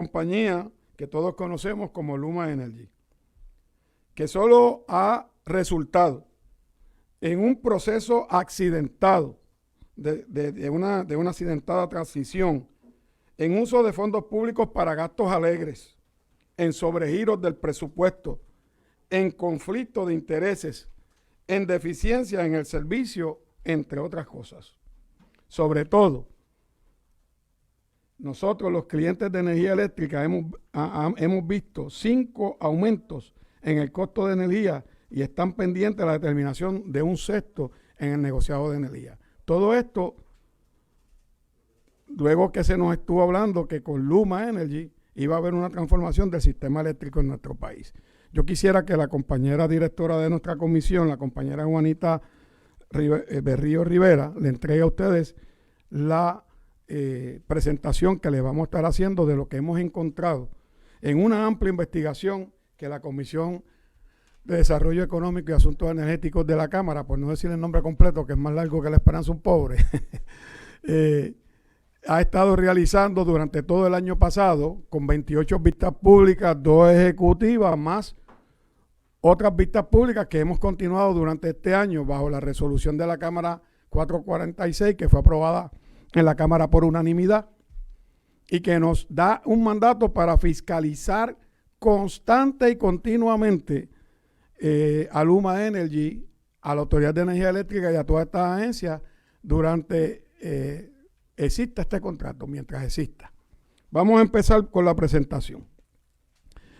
compañía que todos conocemos como Luma Energy, que solo ha resultado en un proceso accidentado de una accidentada transición en uso de fondos públicos para gastos alegres, en sobregiros del presupuesto, en conflicto de intereses, en deficiencia en el servicio, entre otras cosas. Sobre todo, nosotros los clientes de energía eléctrica hemos visto 5 aumentos en el costo de energía y están pendientes de la determinación de un sexto en el negociado de energía. Todo esto, luego que se nos estuvo hablando que con Luma Energy iba a haber una transformación del sistema eléctrico en nuestro país. Yo quisiera que la compañera directora de nuestra comisión, la compañera Juanita Berrío Rivera, le entregue a ustedes la presentación que le vamos a estar haciendo de lo que hemos encontrado en una amplia investigación que la Comisión de Desarrollo Económico y Asuntos Energéticos de la Cámara, por no decir el nombre completo, que es más largo que la esperanza un pobre, ha estado realizando durante todo el año pasado con 28 vistas públicas, 2 ejecutivas, más otras vistas públicas que hemos continuado durante este año bajo la resolución de la Cámara 446, que fue aprobada en la Cámara por unanimidad y que nos da un mandato para fiscalizar constante y continuamente a Luma Energy, a la Autoridad de Energía Eléctrica y a todas estas agencias durante exista este contrato, mientras exista. Vamos a empezar con la presentación.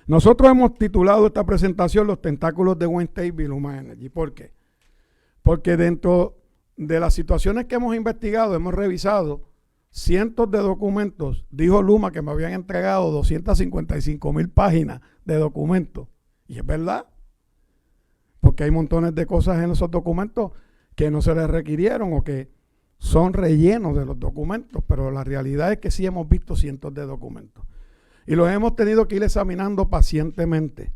Nosotros hemos titulado esta presentación Los tentáculos de Wayne State y Luma Energy. ¿Por qué? Porque dentro de las situaciones que hemos investigado, hemos revisado cientos de documentos. Dijo Luma que me habían entregado 255,000 páginas de documentos. Y es verdad, porque hay montones de cosas en esos documentos que no se les requirieron o que son rellenos de los documentos, pero la realidad es que sí hemos visto cientos de documentos. Y los hemos tenido que ir examinando pacientemente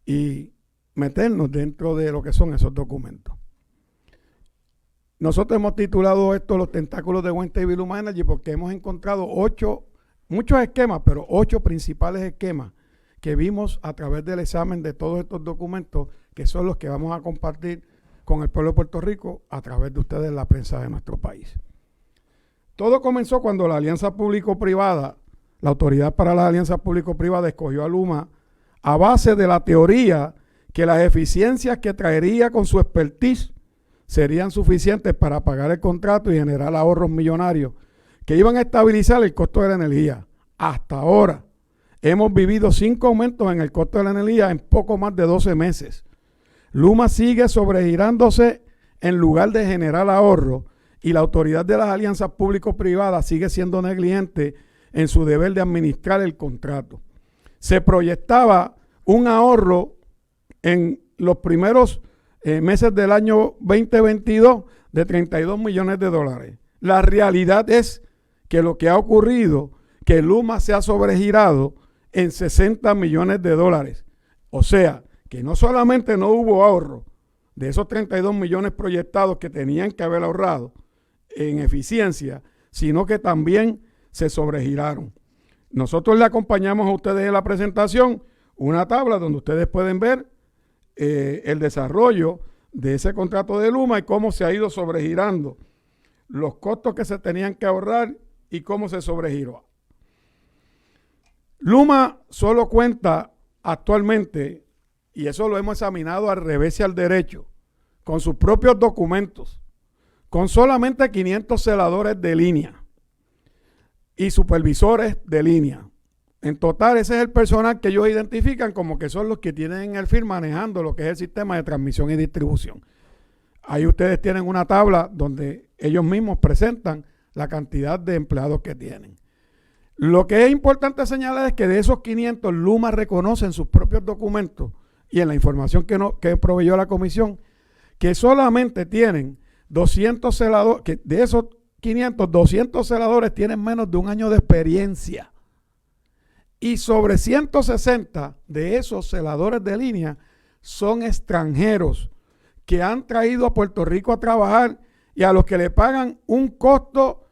y meternos dentro de lo que son esos documentos. Nosotros hemos titulado esto Los tentáculos de Wayne State y Luma Energy porque hemos encontrado muchos esquemas, pero 8 principales esquemas que vimos a través del examen de todos estos documentos, que son los que vamos a compartir con el pueblo de Puerto Rico a través de ustedes, la prensa de nuestro país. Todo comenzó cuando la Alianza Público-Privada, la Autoridad para las Alianzas Público-Privadas, escogió a Luma a base de la teoría que las eficiencias que traería con su expertise serían suficientes para pagar el contrato y generar ahorros millonarios que iban a estabilizar el costo de la energía. Hasta ahora hemos vivido 5 aumentos en el costo de la energía en poco más de 12 meses. Luma sigue sobregirándose en lugar de generar ahorro y la Autoridad de las Alianzas Público-Privadas sigue siendo negligente en su deber de administrar el contrato. Se proyectaba un ahorro en los primeros meses del año 2022 de 32 millones de dólares. La realidad es que lo que ha ocurrido, que Luma se ha sobregirado en 60 millones de dólares. O sea, que no solamente no hubo ahorro de esos 32 millones proyectados que tenían que haber ahorrado en eficiencia, sino que también se sobregiraron. Nosotros le acompañamos a ustedes en la presentación una tabla donde ustedes pueden ver el desarrollo de ese contrato de Luma y cómo se ha ido sobregirando, los costos que se tenían que ahorrar y cómo se sobregiró. Luma solo cuenta actualmente, y eso lo hemos examinado al revés y al derecho, con sus propios documentos, con solamente 500 celadores de línea y supervisores de línea. En total, ese es el personal que ellos identifican como que son los que tienen el FIR manejando lo que es el sistema de transmisión y distribución. Ahí ustedes tienen una tabla donde ellos mismos presentan la cantidad de empleados que tienen. Lo que es importante señalar es que de esos 500, Luma reconoce en sus propios documentos y en la información que proveyó la comisión, que solamente tienen 200 celadores, que de esos 500, 200 celadores tienen menos de un año de experiencia. Y sobre 160 de esos celadores de línea son extranjeros que han traído a Puerto Rico a trabajar y a los que le pagan un costo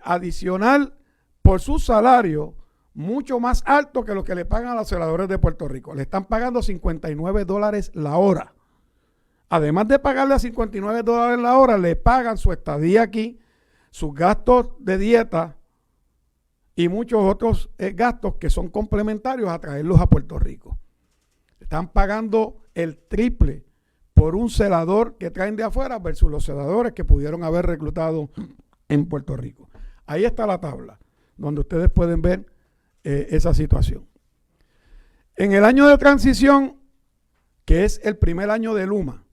adicional por su salario mucho más alto que lo que le pagan a los celadores de Puerto Rico. Le están pagando $59 la hora. Además de pagarle a $59 la hora, le pagan su estadía aquí, sus gastos de dieta y muchos otros gastos que son complementarios a traerlos a Puerto Rico. Están pagando el triple por un celador que traen de afuera versus los celadores que pudieron haber reclutado en Puerto Rico. Ahí está la tabla, donde ustedes pueden ver esa situación. En el año de transición, que es el primer año de Luma,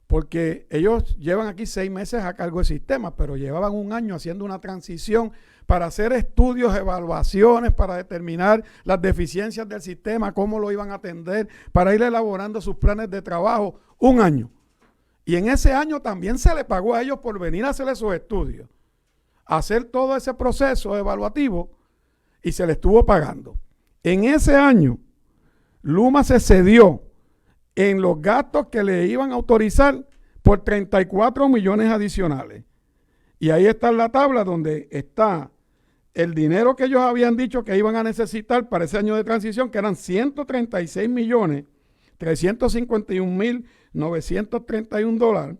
porque ellos llevan aquí 6 meses a cargo del sistema, pero llevaban un año haciendo una transición para hacer estudios, evaluaciones, para determinar las deficiencias del sistema, cómo lo iban a atender, para ir elaborando sus planes de trabajo, un año. Y en ese año también se le pagó a ellos por venir a hacer esos estudios, hacer todo ese proceso evaluativo, y se le estuvo pagando. En ese año, Luma se cedió en los gastos que le iban a autorizar por 34 millones adicionales. Y ahí está la tabla donde está el dinero que ellos habían dicho que iban a necesitar para ese año de transición, que eran 136.351.931 dólares.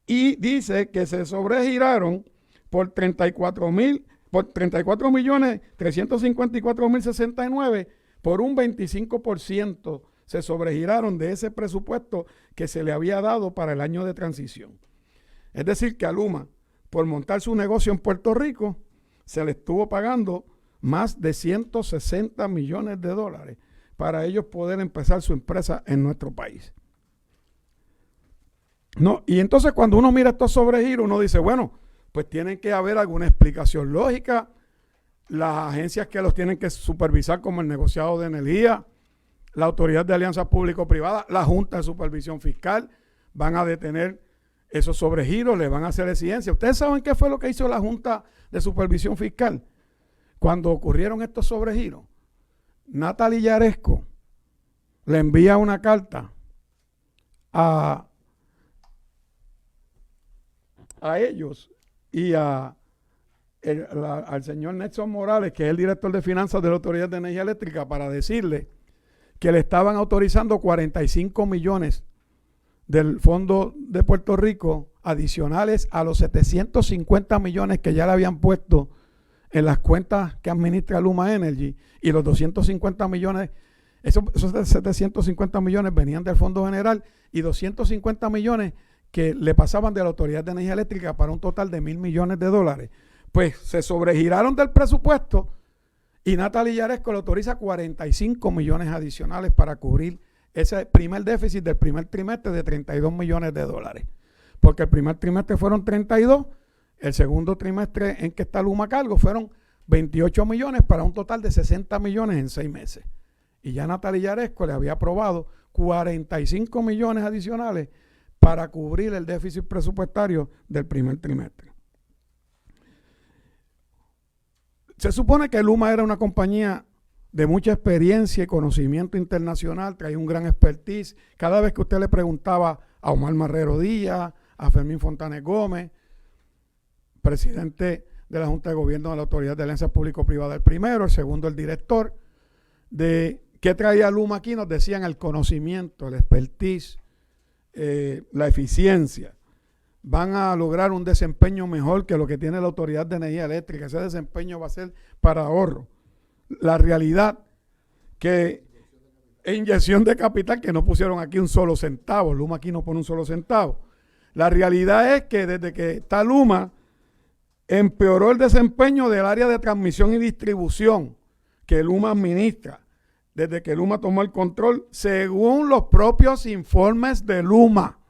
Y dice que se sobregiraron por 34.354.069 por un 25%. Se sobregiraron de ese presupuesto que se le había dado para el año de transición. Es decir, que a Luma, por montar su negocio en Puerto Rico, se le estuvo pagando más de 160 millones de dólares para ellos poder empezar su empresa en nuestro país. No, y entonces cuando uno mira estos sobregiros, uno dice, bueno, pues tienen que haber alguna explicación lógica. Las agencias que los tienen que supervisar, como el negociado de energía, la Autoridad de Alianzas Público-Privadas, la Junta de Supervisión Fiscal, van a detener esos sobregiros, le van a hacer exigencia. ¿Ustedes saben qué fue lo que hizo la Junta de Supervisión Fiscal cuando ocurrieron estos sobregiros? Natalie Yaresco le envía una carta a ellos y al señor Nelson Morales, que es el director de finanzas de la Autoridad de Energía Eléctrica, para decirle que le estaban autorizando 45 millones del Fondo de Puerto Rico adicionales a los 750 millones que ya le habían puesto en las cuentas que administra Luma Energy, y los 250 millones, esos 750 millones venían del Fondo General y 250 millones que le pasaban de la Autoridad de Energía Eléctrica para un total de 1.000 millones de dólares. Pues se sobregiraron del presupuesto y Natalie Yaresco le autoriza 45 millones adicionales para cubrir ese primer déficit del primer trimestre de 32 millones de dólares. Porque el primer trimestre fueron 32, el segundo trimestre en que está Luma a cargo fueron 28 millones para un total de 60 millones en 6 meses. Y ya Natalie Yaresco le había aprobado 45 millones adicionales para cubrir el déficit presupuestario del primer trimestre. Se supone que Luma era una compañía de mucha experiencia y conocimiento internacional, traía un gran expertise. Cada vez que usted le preguntaba a Omar Marrero Díaz, a Fermín Fontanes Gómez, presidente de la Junta de Gobierno de la Autoridad de Alianzas Público-Privadas, el primero, el segundo, el director, de qué traía Luma aquí, nos decían el conocimiento, el expertise, la eficiencia. Van a lograr un desempeño mejor que lo que tiene la Autoridad de Energía Eléctrica. Ese desempeño va a ser para ahorro. La realidad que es inyección de capital, que no pusieron aquí un solo centavo. Luma aquí no pone un solo centavo. La realidad es que desde que está Luma, empeoró el desempeño del área de transmisión y distribución que Luma administra. Desde que Luma tomó el control, según los propios informes de Luma.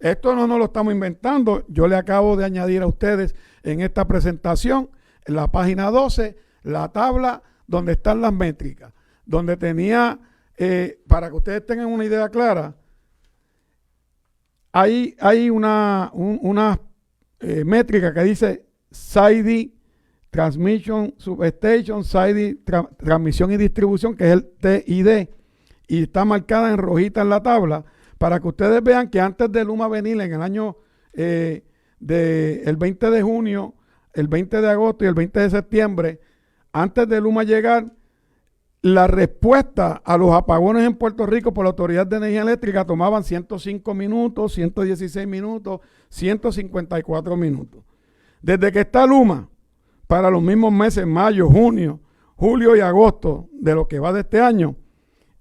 Esto no nos lo estamos inventando. Yo le acabo de añadir a ustedes en esta presentación, en la página 12, la tabla donde están las métricas, donde tenía, para que ustedes tengan una idea clara, hay una métrica que dice SAIDI, Transmission Substation, SAIDI, Transmisión y Distribución, que es el TID, y está marcada en rojita en la tabla, para que ustedes vean que antes de Luma venir en el año el 20 de junio, el 20 de agosto y el 20 de septiembre, antes de Luma llegar, la respuesta a los apagones en Puerto Rico por la Autoridad de Energía Eléctrica tomaban 105 minutos, 116 minutos, 154 minutos. Desde que está Luma, para los mismos meses, mayo, junio, julio y agosto de lo que va de este año,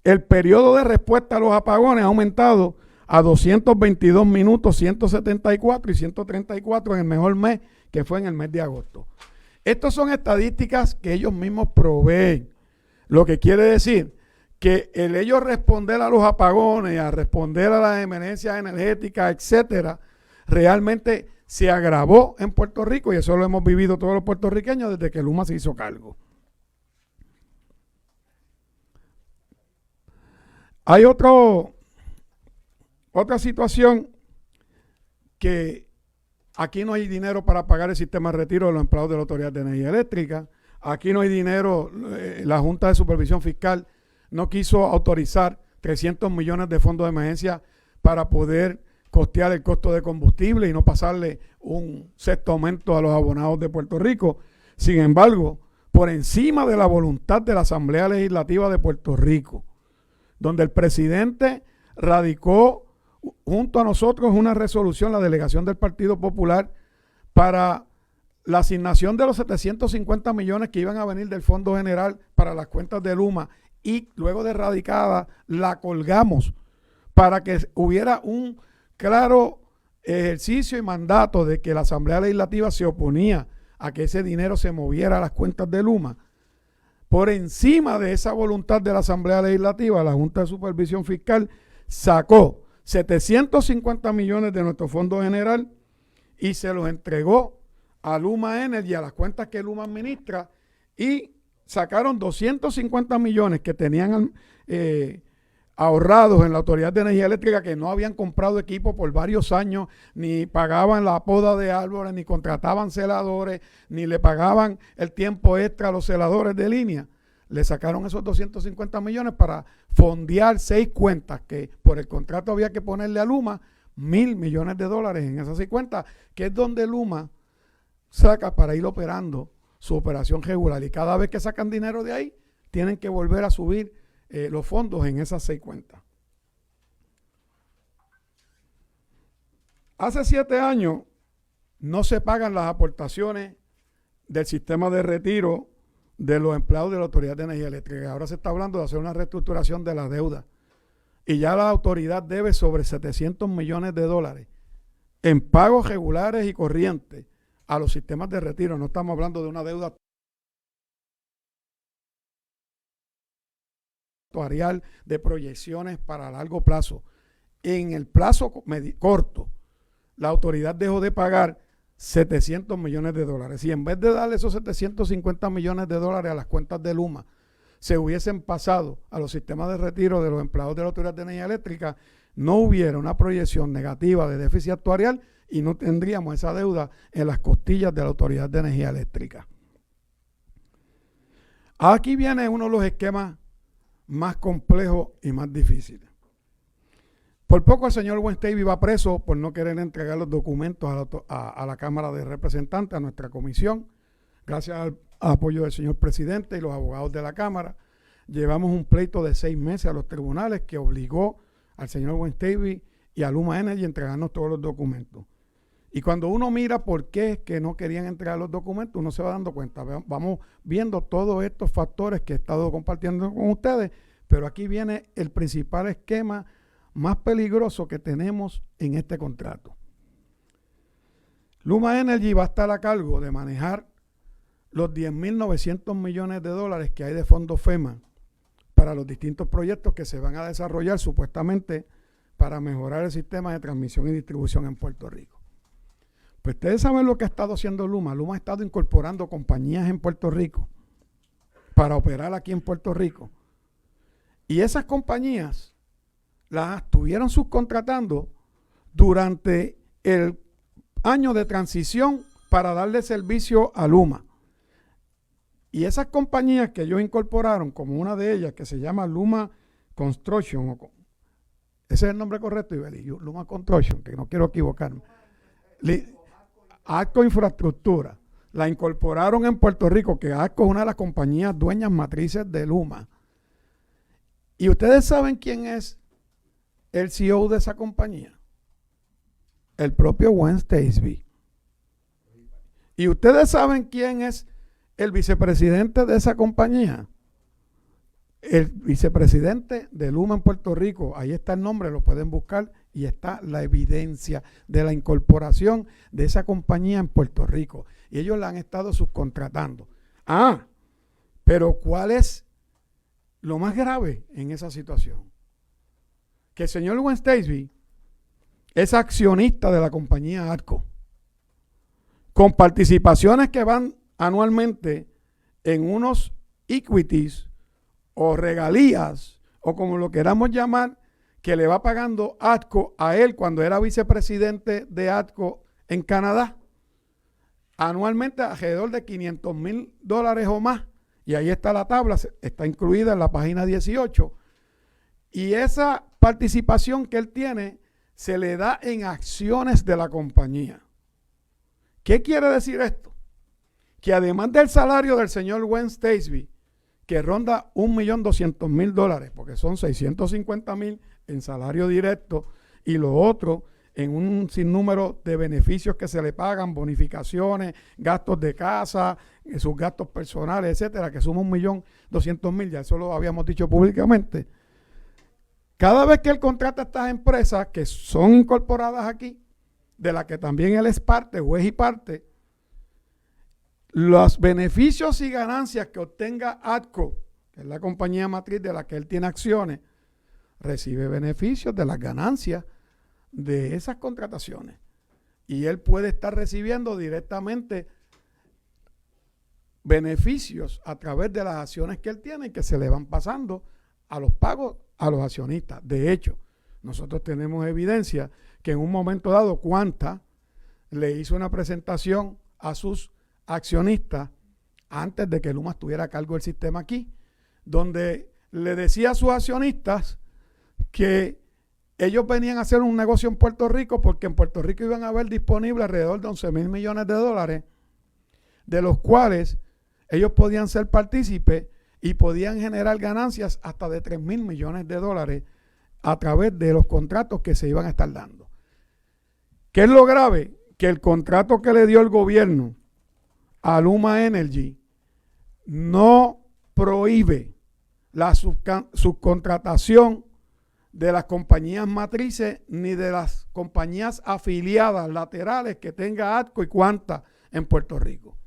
el periodo de respuesta a los apagones ha aumentado a 222 minutos, 174 y 134 en el mejor mes, que fue en el mes de agosto. Estas son estadísticas que ellos mismos proveen. Lo que quiere decir que el ellos responder a los apagones, a responder a las emergencias energéticas, etcétera, realmente se agravó en Puerto Rico, y eso lo hemos vivido todos los puertorriqueños desde que Luma se hizo cargo. Hay otra situación, que aquí no hay dinero para pagar el sistema de retiro de los empleados de la Autoridad de Energía Eléctrica. Aquí no hay dinero, la Junta de Supervisión Fiscal no quiso autorizar 300 millones de fondos de emergencia para poder costear el costo de combustible y no pasarle un sexto aumento a los abonados de Puerto Rico. Sin embargo, por encima de la voluntad de la Asamblea Legislativa de Puerto Rico, donde el presidente radicó junto a nosotros una resolución, la delegación del Partido Popular, para la asignación de los 750 millones que iban a venir del Fondo General para las cuentas de Luma, y luego de radicada la colgamos para que hubiera un claro ejercicio y mandato de que la Asamblea Legislativa se oponía a que ese dinero se moviera a las cuentas de Luma. Por encima de esa voluntad de la Asamblea Legislativa, la Junta de Supervisión Fiscal sacó 750 millones de nuestro Fondo General y se los entregó a Luma Energy, a las cuentas que Luma administra, y sacaron 250 millones que tenían ahorrados en la Autoridad de Energía Eléctrica, que no habían comprado equipo por varios años, ni pagaban la poda de árboles, ni contrataban celadores, ni le pagaban el tiempo extra a los celadores de línea. Le sacaron esos 250 millones para fondear 6 cuentas que por el contrato había que ponerle a Luma $1,000 millones en esas 6 cuentas, que es donde Luma saca para ir operando su operación regular, y cada vez que sacan dinero de ahí tienen que volver a subir los fondos en esas 6 cuentas. Hace 7 años no se pagan las aportaciones del sistema de retiro de los empleados de la Autoridad de Energía Eléctrica. Ahora se está hablando de hacer una reestructuración de la deuda, y ya la autoridad debe sobre $700 millones en pagos regulares y corrientes a los sistemas de retiro. No estamos hablando de una deuda actuarial de proyecciones para largo plazo. En el plazo corto, la autoridad dejó de pagar $700 millones. Y en vez de darle esos $750 millones a las cuentas de Luma, se hubiesen pasado a los sistemas de retiro de los empleados de la Autoridad de Energía Eléctrica, no hubiera una proyección negativa de déficit actuarial y no tendríamos esa deuda en las costillas de la Autoridad de Energía Eléctrica. Aquí viene uno de los esquemas más complejos y más difíciles. Por poco el señor Wensteby va preso por no querer entregar los documentos a la Cámara de Representantes, a nuestra comisión. Gracias al apoyo del señor presidente y los abogados de la Cámara, llevamos un pleito de 6 meses a los tribunales que obligó al señor Wensteby y a Luma Energy a entregarnos todos los documentos. Y cuando uno mira por qué es que no querían entregar los documentos, uno se va dando cuenta. Vamos viendo todos estos factores que he estado compartiendo con ustedes, pero aquí viene el principal esquema más peligroso que tenemos en este contrato. Luma Energy va a estar a cargo de manejar los $10,900 millones que hay de fondos FEMA para los distintos proyectos que se van a desarrollar supuestamente para mejorar el sistema de transmisión y distribución en Puerto Rico. Pues ustedes saben lo que ha estado haciendo Luma. Luma ha estado incorporando compañías en Puerto Rico para operar aquí en Puerto Rico. Y esas compañías las estuvieron subcontratando durante el año de transición para darle servicio a Luma. Y esas compañías que ellos incorporaron, como una de ellas que se llama Luma Construction, ese es el nombre correcto, Ibeli, Luma Construction, que no quiero equivocarme. Acto Infraestructura. la incorporaron en Puerto Rico, que ATCO es una de las compañías dueñas matrices de Luma. ¿Y ustedes saben quién es el CEO de esa compañía? El propio Wayne Stacey. ¿Y ustedes saben quién es el vicepresidente de esa compañía? El vicepresidente de Luma en Puerto Rico. Ahí está el nombre, lo pueden buscar, y está la evidencia de la incorporación de esa compañía en Puerto Rico. Y ellos la han estado subcontratando. Pero ¿cuál es lo más grave en esa situación? Que el señor Wayne Stacey es accionista de la compañía ATCO, con participaciones que van anualmente en unos equities o regalías, o como lo queramos llamar, que le va pagando ATCO a él cuando era vicepresidente de ATCO en Canadá, anualmente alrededor de $500,000 o más. Y ahí está la tabla, está incluida en la página 18. Y esa participación que él tiene se le da en acciones de la compañía. ¿Qué quiere decir esto? Que además del salario del señor Wayne Stacey, que ronda $1,200,000, porque son $650,000 en salario directo y lo otro en un sinnúmero de beneficios que se le pagan, bonificaciones, gastos de casa, sus gastos personales, etcétera, que suma $1,200,000, ya eso lo habíamos dicho públicamente. Cada vez que él contrata a estas empresas que son incorporadas aquí, de las que también él es parte, juez y parte, los beneficios y ganancias que obtenga ATCO, que es la compañía matriz de la que él tiene acciones, recibe beneficios de las ganancias de esas contrataciones. Y él puede estar recibiendo directamente beneficios a través de las acciones que él tiene, que se le van pasando a los pagos a los accionistas. De hecho, nosotros tenemos evidencia que en un momento dado Quanta le hizo una presentación a sus accionistas antes de que Luma estuviera a cargo del sistema aquí, donde le decía a sus accionistas que ellos venían a hacer un negocio en Puerto Rico porque en Puerto Rico iban a haber disponible alrededor de $11,000 millones, de los cuales ellos podían ser partícipes y podían generar ganancias hasta de $3,000 millones a través de los contratos que se iban a estar dando. ¿Qué es lo grave? Que el contrato que le dio el gobierno a Luma Energy no prohíbe la subcontratación de las compañías matrices ni de las compañías afiliadas laterales que tenga ATCO y Quanta en Puerto Rico.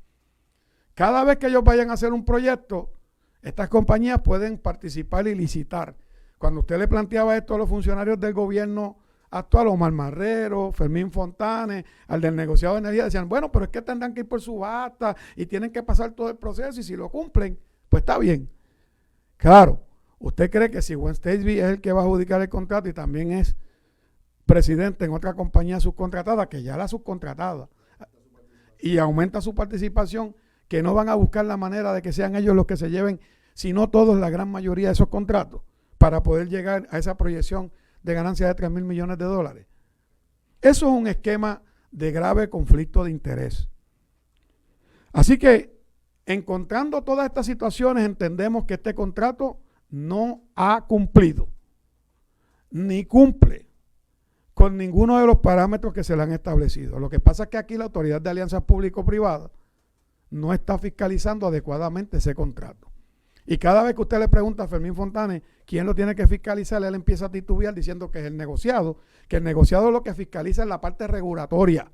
Cada vez que ellos vayan a hacer un proyecto, estas compañías pueden participar y licitar. Cuando usted le planteaba esto a los funcionarios del gobierno actual, Omar Marrero, Fermín Fontanes, al del negociado de energía, decían, bueno, pero es que tendrán que ir por subasta y tienen que pasar todo el proceso y si lo cumplen, pues está bien. Claro, ¿usted cree que si Wayne Stacey es el que va a adjudicar el contrato y también es presidente en otra compañía subcontratada, que ya la subcontratada, y aumenta su participación, que no van a buscar la manera de que sean ellos los que se lleven, sino todos, la gran mayoría de esos contratos, para poder llegar a esa proyección de ganancias de $3,000 millones? Eso es un esquema de grave conflicto de interés. Así que, encontrando todas estas situaciones, entendemos que este contrato no ha cumplido, ni cumple con ninguno de los parámetros que se le han establecido. Lo que pasa es que aquí la Autoridad de Alianzas Público-Privadas no está fiscalizando adecuadamente ese contrato. Y cada vez que usted le pregunta a Fermín Fontanes quién lo tiene que fiscalizar, él empieza a titubear diciendo que es el negociado, que el negociado lo que fiscaliza es la parte regulatoria,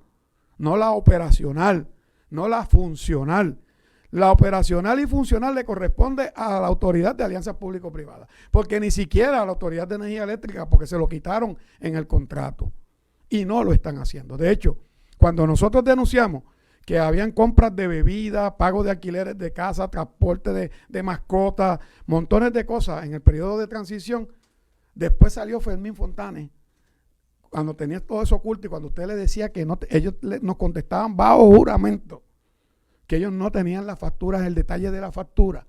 no la operacional, no la funcional. La operacional y funcional le corresponde a la Autoridad de Alianzas Público-Privadas, porque ni siquiera a la Autoridad de Energía Eléctrica, porque se lo quitaron en el contrato y no lo están haciendo. De hecho, cuando nosotros denunciamos que habían compras de bebidas, pago de alquileres de casa, transporte de mascotas, montones de cosas en el periodo de transición, después salió Fermín Fontanes, cuando tenía todo eso oculto y cuando usted le decía que no, ellos nos contestaban bajo juramento, que ellos no tenían las facturas, el detalle de la factura,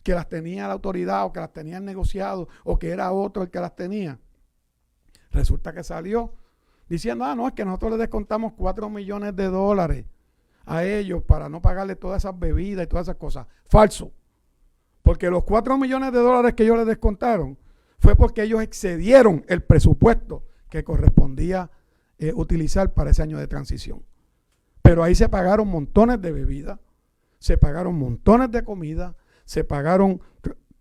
que las tenía la autoridad o que las tenía el negociado o que era otro el que las tenía. Resulta que salió diciendo, no, es que nosotros le descontamos $4 millones a ellos para no pagarle todas esas bebidas y todas esas cosas. Falso. Porque los 4 millones de dólares que ellos les descontaron fue porque ellos excedieron el presupuesto que correspondía utilizar para ese año de transición. Pero ahí se pagaron montones de bebidas, se pagaron montones de comida, se pagaron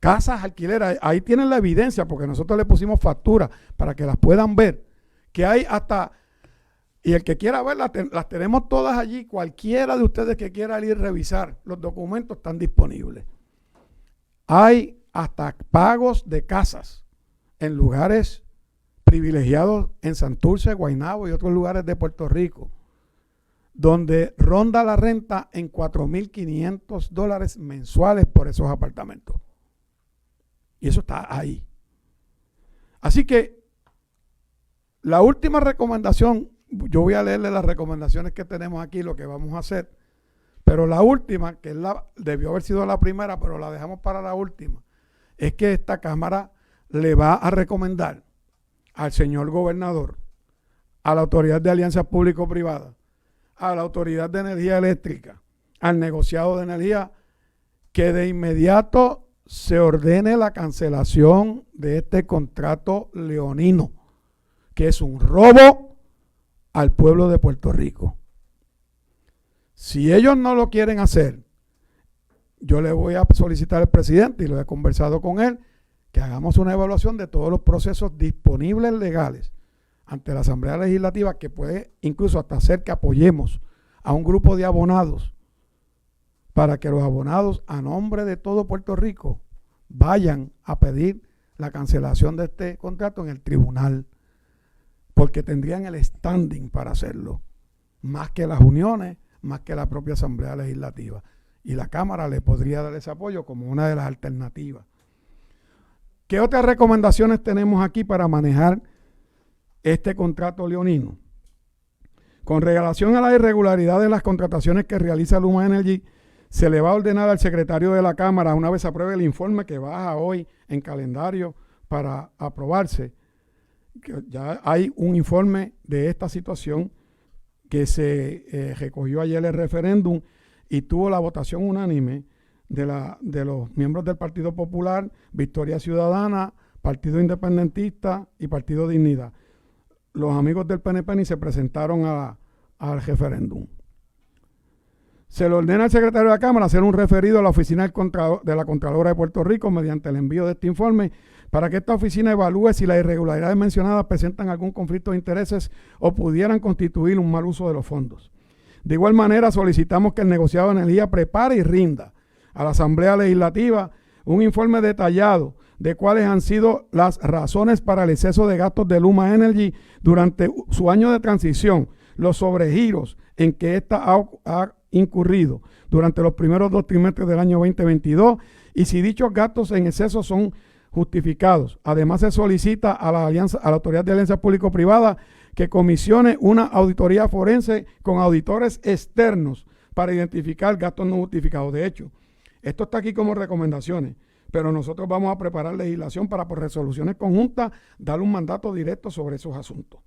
casas alquileras. Ahí tienen la evidencia porque nosotros le pusimos facturas para que las puedan ver. Que hay hasta, y el que quiera verlas, las tenemos todas allí. Cualquiera de ustedes que quiera ir a revisar, los documentos están disponibles. Hay hasta pagos de casas en lugares privilegiados en Santurce, Guaynabo y otros lugares de Puerto Rico, donde ronda la renta en $4,500 mensuales por esos apartamentos. Y eso está ahí. Así que la última recomendación, yo voy a leerle las recomendaciones que tenemos aquí, lo que vamos a hacer, pero la última, que debió haber sido la primera, pero la dejamos para la última, es que esta Cámara le va a recomendar al señor gobernador, a la Autoridad de Alianzas Público-Privadas, a la Autoridad de Energía Eléctrica, al negociado de energía, que de inmediato se ordene la cancelación de este contrato leonino, que es un robo al pueblo de Puerto Rico. Si ellos no lo quieren hacer, yo le voy a solicitar al presidente, y lo he conversado con él, que hagamos una evaluación de todos los procesos disponibles legales ante la Asamblea Legislativa, que puede incluso hasta hacer que apoyemos a un grupo de abonados para que los abonados, a nombre de todo Puerto Rico, vayan a pedir la cancelación de este contrato en el tribunal, porque tendrían el standing para hacerlo, más que las uniones, más que la propia Asamblea Legislativa. Y la Cámara le podría dar ese apoyo como una de las alternativas. ¿Qué otras recomendaciones tenemos aquí para manejar este contrato leonino? Con relación a la irregularidad de las contrataciones que realiza Luma Energy, se le va a ordenar al secretario de la Cámara, una vez apruebe el informe que baja hoy en calendario para aprobarse, que ya hay un informe de esta situación que se recogió ayer el referéndum y tuvo la votación unánime de los miembros del Partido Popular, Victoria Ciudadana, Partido Independentista y Partido Dignidad. Los amigos del PNP ni se presentaron al referéndum. Se le ordena al secretario de la Cámara hacer un referido a la oficina de la Contralora de Puerto Rico mediante el envío de este informe para que esta oficina evalúe si las irregularidades mencionadas presentan algún conflicto de intereses o pudieran constituir un mal uso de los fondos. De igual manera, solicitamos que el negociado de energía prepare y rinda a la Asamblea Legislativa un informe detallado de cuáles han sido las razones para el exceso de gastos de Luma Energy durante su año de transición, los sobregiros en que ésta ha incurrido durante los primeros 2 trimestres del año 2022 y si dichos gastos en exceso son justificados. Además, se solicita a la Autoridad de Alianzas Público-Privadas que comisione una auditoría forense con auditores externos para identificar gastos no justificados. De hecho, esto está aquí como recomendaciones, pero nosotros vamos a preparar legislación para, por resoluciones conjuntas, darle un mandato directo sobre esos asuntos.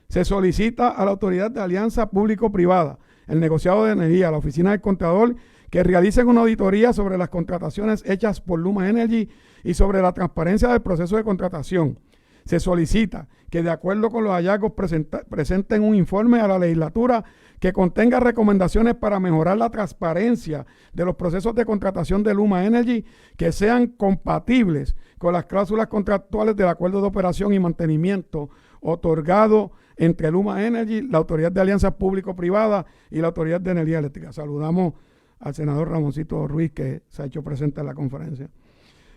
Se solicita a la Autoridad de Alianza Público-Privada, el negociado de energía, la Oficina del Contralor, que realicen una auditoría sobre las contrataciones hechas por Luma Energy y sobre la transparencia del proceso de contratación. Se solicita que, de acuerdo con los hallazgos, presenten un informe a la legislatura que contenga recomendaciones para mejorar la transparencia de los procesos de contratación de Luma Energy que sean compatibles con las cláusulas contractuales del acuerdo de operación y mantenimiento otorgado entre Luma Energy, la Autoridad de Alianzas Público-Privadas y la Autoridad de Energía Eléctrica. Saludamos al senador Ramoncito Ruiz, que se ha hecho presente en la conferencia.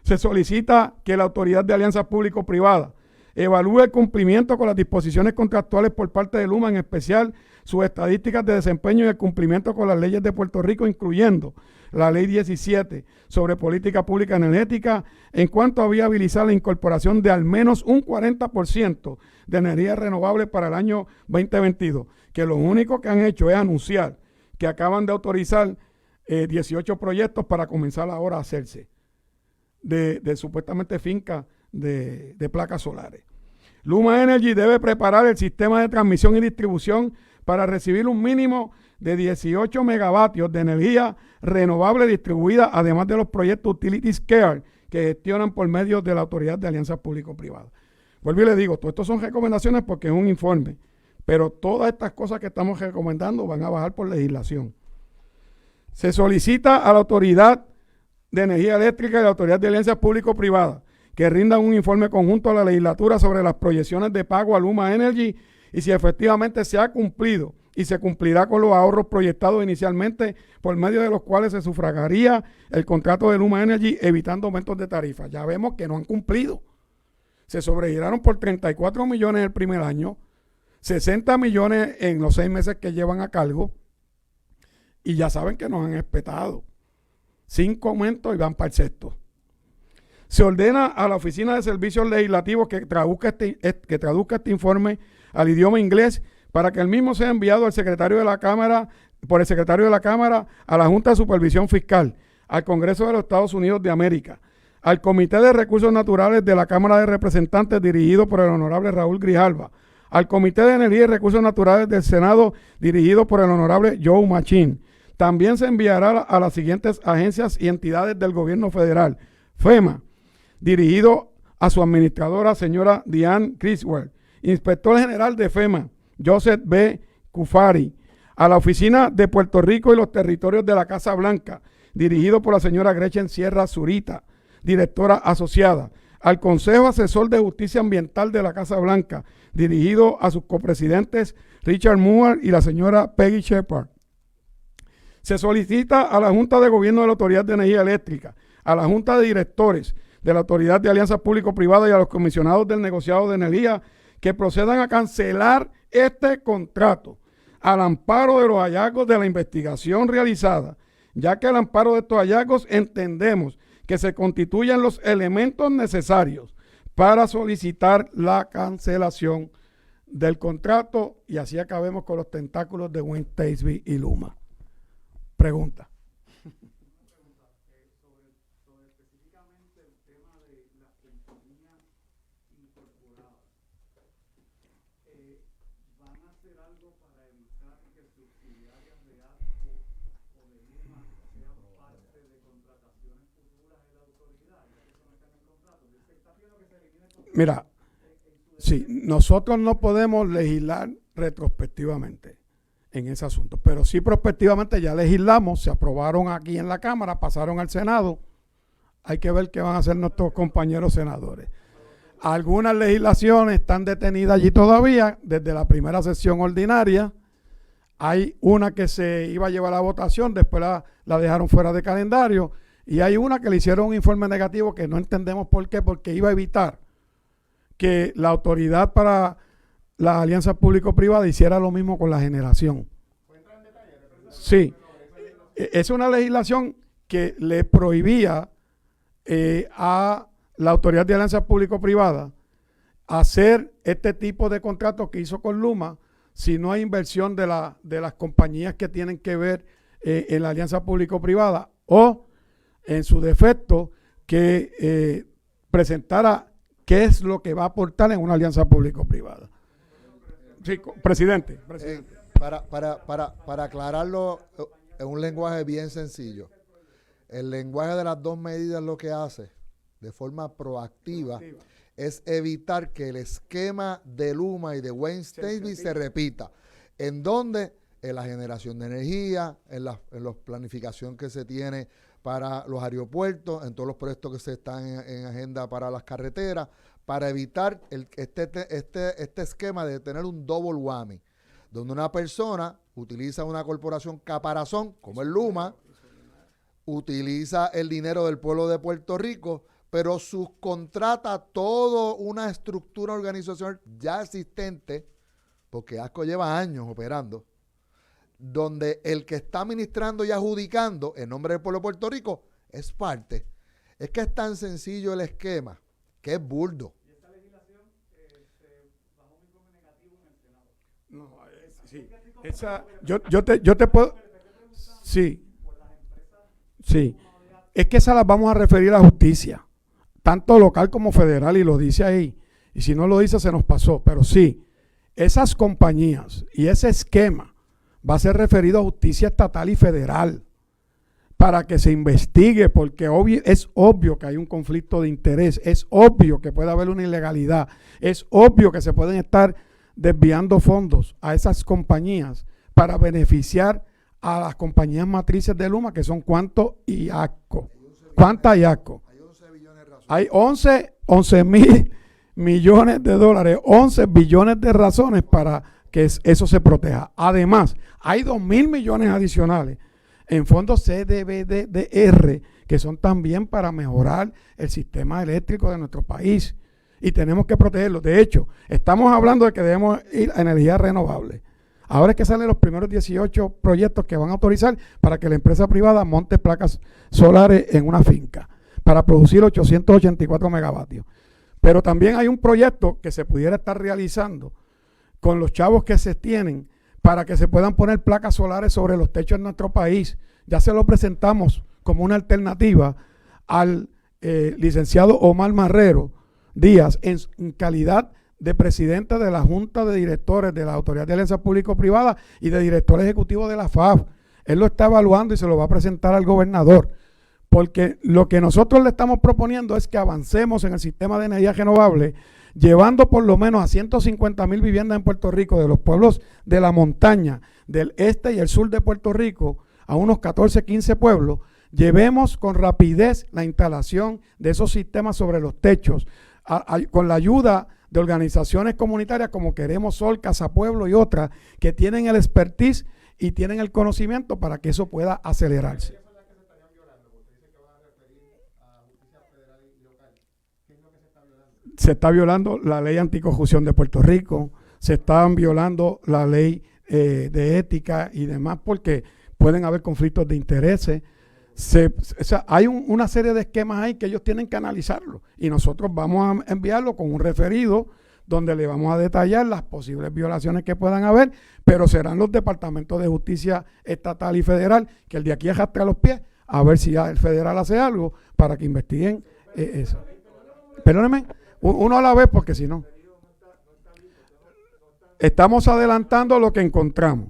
Se solicita que la Autoridad de Alianzas Público-Privadas evalúe el cumplimiento con las disposiciones contractuales por parte de Luma, en especial sus estadísticas de desempeño y el cumplimiento con las leyes de Puerto Rico, incluyendo la Ley 17 sobre política pública energética, en cuanto a viabilizar la incorporación de al menos un 40% de energía renovable para el año 2022, que lo único que han hecho es anunciar que acaban de autorizar 18 proyectos para comenzar ahora a hacerse de supuestamente fincas de placas solares. Luma Energy debe preparar el sistema de transmisión y distribución para recibir un mínimo de 18 megavatios de energía renovable distribuida, además de los proyectos Utilities Care que gestionan por medio de la Autoridad de Alianzas Público-Privadas. Vuelvo y le digo, todo esto son recomendaciones porque es un informe, pero todas estas cosas que estamos recomendando van a bajar por legislación. Se solicita a la Autoridad de Energía Eléctrica y la Autoridad de Alianzas Público-Privadas que rindan un informe conjunto a la legislatura sobre las proyecciones de pago a Luma Energy y si efectivamente se ha cumplido y se cumplirá con los ahorros proyectados inicialmente por medio de los cuales se sufragaría el contrato de Luma Energy evitando aumentos de tarifas. Ya vemos que no han cumplido. Se sobregiraron por 34 millones el primer año, 60 millones en los 6 meses que llevan a cargo y ya saben que nos han espetado. 5 aumentos y van para el sexto. Se ordena a la Oficina de Servicios Legislativos que traduzca este informe al idioma inglés para que el mismo sea enviado al secretario de la Cámara, por el secretario de la Cámara, a la Junta de Supervisión Fiscal, al Congreso de los Estados Unidos de América, al Comité de Recursos Naturales de la Cámara de Representantes dirigido por el honorable Raúl Grijalva, al Comité de Energía y Recursos Naturales del Senado dirigido por el honorable Joe Machín. También se enviará a las siguientes agencias y entidades del gobierno federal: FEMA, dirigido a su administradora, señora Diane Criswell; Inspector General de FEMA, Joseph B. Cufari; a la Oficina de Puerto Rico y los Territorios de la Casa Blanca, dirigido por la señora Gretchen Sierra Zurita, directora asociada; al Consejo Asesor de Justicia Ambiental de la Casa Blanca, dirigido a sus copresidentes Richard Moore y la señora Peggy Shepard. Se solicita a la Junta de Gobierno de la Autoridad de Energía Eléctrica, a la Junta de Directores de la Autoridad de Alianzas Público-Privadas y a los comisionados del negociado de energía que procedan a cancelar este contrato al amparo de los hallazgos de la investigación realizada, ya que al amparo de estos hallazgos entendemos que se constituyen los elementos necesarios para solicitar la cancelación del contrato y así acabemos con los tentáculos de Wayne Statesby y Luma. Pregunta. Sobre específicamente el tema de las compañías incorporadas, ¿van a hacer algo para evitar que subsidiarias de ASCO o de Luma sean parte de contrataciones futuras de la autoridad, ya que eso no está en el contrato? ¿Se está pidiendo que se elimine el contrato? Mira, sí, nosotros no podemos legislar retrospectivamente en ese asunto, pero sí prospectivamente ya legislamos, se aprobaron aquí en la Cámara, pasaron al Senado. Hay que ver qué van a hacer nuestros compañeros senadores. Algunas legislaciones están detenidas allí todavía desde la primera sesión ordinaria. Hay una que se iba a llevar a votación, después la dejaron fuera de calendario, y hay una que le hicieron un informe negativo que no entendemos por qué, porque iba a evitar que la autoridad para la alianza público-privada hiciera lo mismo con la generación. Sí, es una legislación que le prohibía a la Autoridad de Alianzas Público-Privadas hacer este tipo de contratos que hizo con Luma si no hay inversión de las compañías que tienen que ver en la alianza público-privada, o en su defecto que presentara qué es lo que va a aportar en una alianza público-privada. Sí, presidente. Para aclararlo en un lenguaje bien sencillo, el lenguaje de las dos medidas lo que hace de forma proactiva es evitar que el esquema de Luma y de Wayne Statesby se repita. ¿En dónde? En la generación de energía, en la planificación que se tiene para los aeropuertos, en todos los proyectos que se están en agenda para las carreteras, para evitar este esquema de tener un double whammy, donde una persona utiliza una corporación caparazón, como el Luma, utiliza el dinero del pueblo de Puerto Rico, pero subcontrata toda una estructura organizacional ya existente, porque ASCO lleva años operando, donde el que está administrando y adjudicando en nombre del pueblo de Puerto Rico es parte. Es que es tan sencillo el esquema, que es burdo. ¿Y esta legislación bajó un informe negativo en el Senado? No, sí. Esa, yo te puedo... Sí. Sí. Es que esas las vamos a referir a la justicia, tanto local como federal, y lo dice ahí. Y si no lo dice, se nos pasó. Pero sí, esas compañías y ese esquema va a ser referido a justicia estatal y federal para que se investigue, porque es obvio que hay un conflicto de interés, es obvio que puede haber una ilegalidad, es obvio que se pueden estar desviando fondos a esas compañías para beneficiar a las compañías matrices de Luma, que son Cuanto y ASCO. ¿Cuánta y ASCO? Hay 11 mil millones de dólares, 11 billones de razones para que eso se proteja. Además, hay 2.000 millones adicionales en fondos CDBDR, que son también para mejorar el sistema eléctrico de nuestro país. Y tenemos que protegerlo. De hecho, estamos hablando de que debemos ir a energía renovable. Ahora es que salen los primeros 18 proyectos que van a autorizar para que la empresa privada monte placas solares en una finca para producir 884 megavatios. Pero también hay un proyecto que se pudiera estar realizando con los chavos que se tienen para que se puedan poner placas solares sobre los techos en nuestro país. Ya se lo presentamos como una alternativa al licenciado Omar Marrero Díaz en calidad de presidente de la Junta de Directores de la Autoridad de Alianza Público-Privada y de director ejecutivo de la FAB. Él lo está evaluando y se lo va a presentar al gobernador, porque lo que nosotros le estamos proponiendo es que avancemos en el sistema de energía renovable, llevando por lo menos a 150,000 viviendas en Puerto Rico, de los pueblos de la montaña, del este y el sur de Puerto Rico, a unos 14, 15 pueblos. Llevemos con rapidez la instalación de esos sistemas sobre los techos, con la ayuda de organizaciones comunitarias como Queremos Sol, Casa Pueblo y otras, que tienen el expertise y tienen el conocimiento para que eso pueda acelerarse. Se está violando la ley anticorrupción de Puerto Rico, se están violando la ley de ética y demás, porque pueden haber conflictos de intereses. O sea, hay una serie de esquemas ahí que ellos tienen que analizarlo, y nosotros vamos a enviarlo con un referido donde le vamos a detallar las posibles violaciones que puedan haber, pero serán los departamentos de justicia estatal y federal que el de aquí arrastra los pies a ver si ya el federal hace algo para que investiguen eso. Perdónenme, uno a la vez, porque si no, estamos adelantando lo que encontramos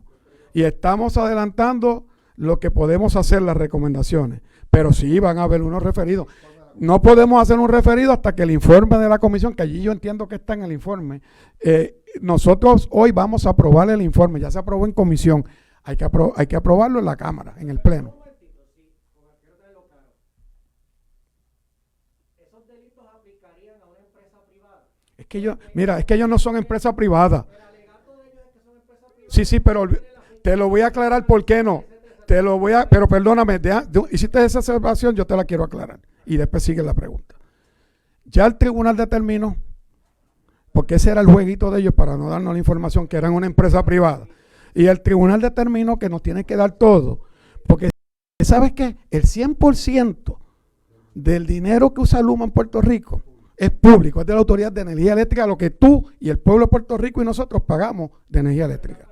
y estamos adelantando lo que podemos hacer, las recomendaciones, pero sí van a haber unos referidos. No podemos hacer un referido hasta que el informe de la comisión, que allí yo entiendo que está en el informe, nosotros hoy vamos a aprobar el informe, ya se aprobó en comisión, hay que aprobarlo en la Cámara, en el Pleno. ¿Esos delitos aplicarían a una empresa privada? Es que ellos no son empresa privada. Sí, pero te lo voy a aclarar por qué no. Pero perdóname, hiciste esa observación, yo te la quiero aclarar. Y después sigue la pregunta. Ya el tribunal determinó, porque ese era el jueguito de ellos para no darnos la información, que eran una empresa privada. Y el tribunal determinó que nos tiene que dar todo, porque ¿sabes qué? El 100% del dinero que usa Luma en Puerto Rico es público, es de la Autoridad de Energía Eléctrica, lo que tú y el pueblo de Puerto Rico y nosotros pagamos de energía eléctrica.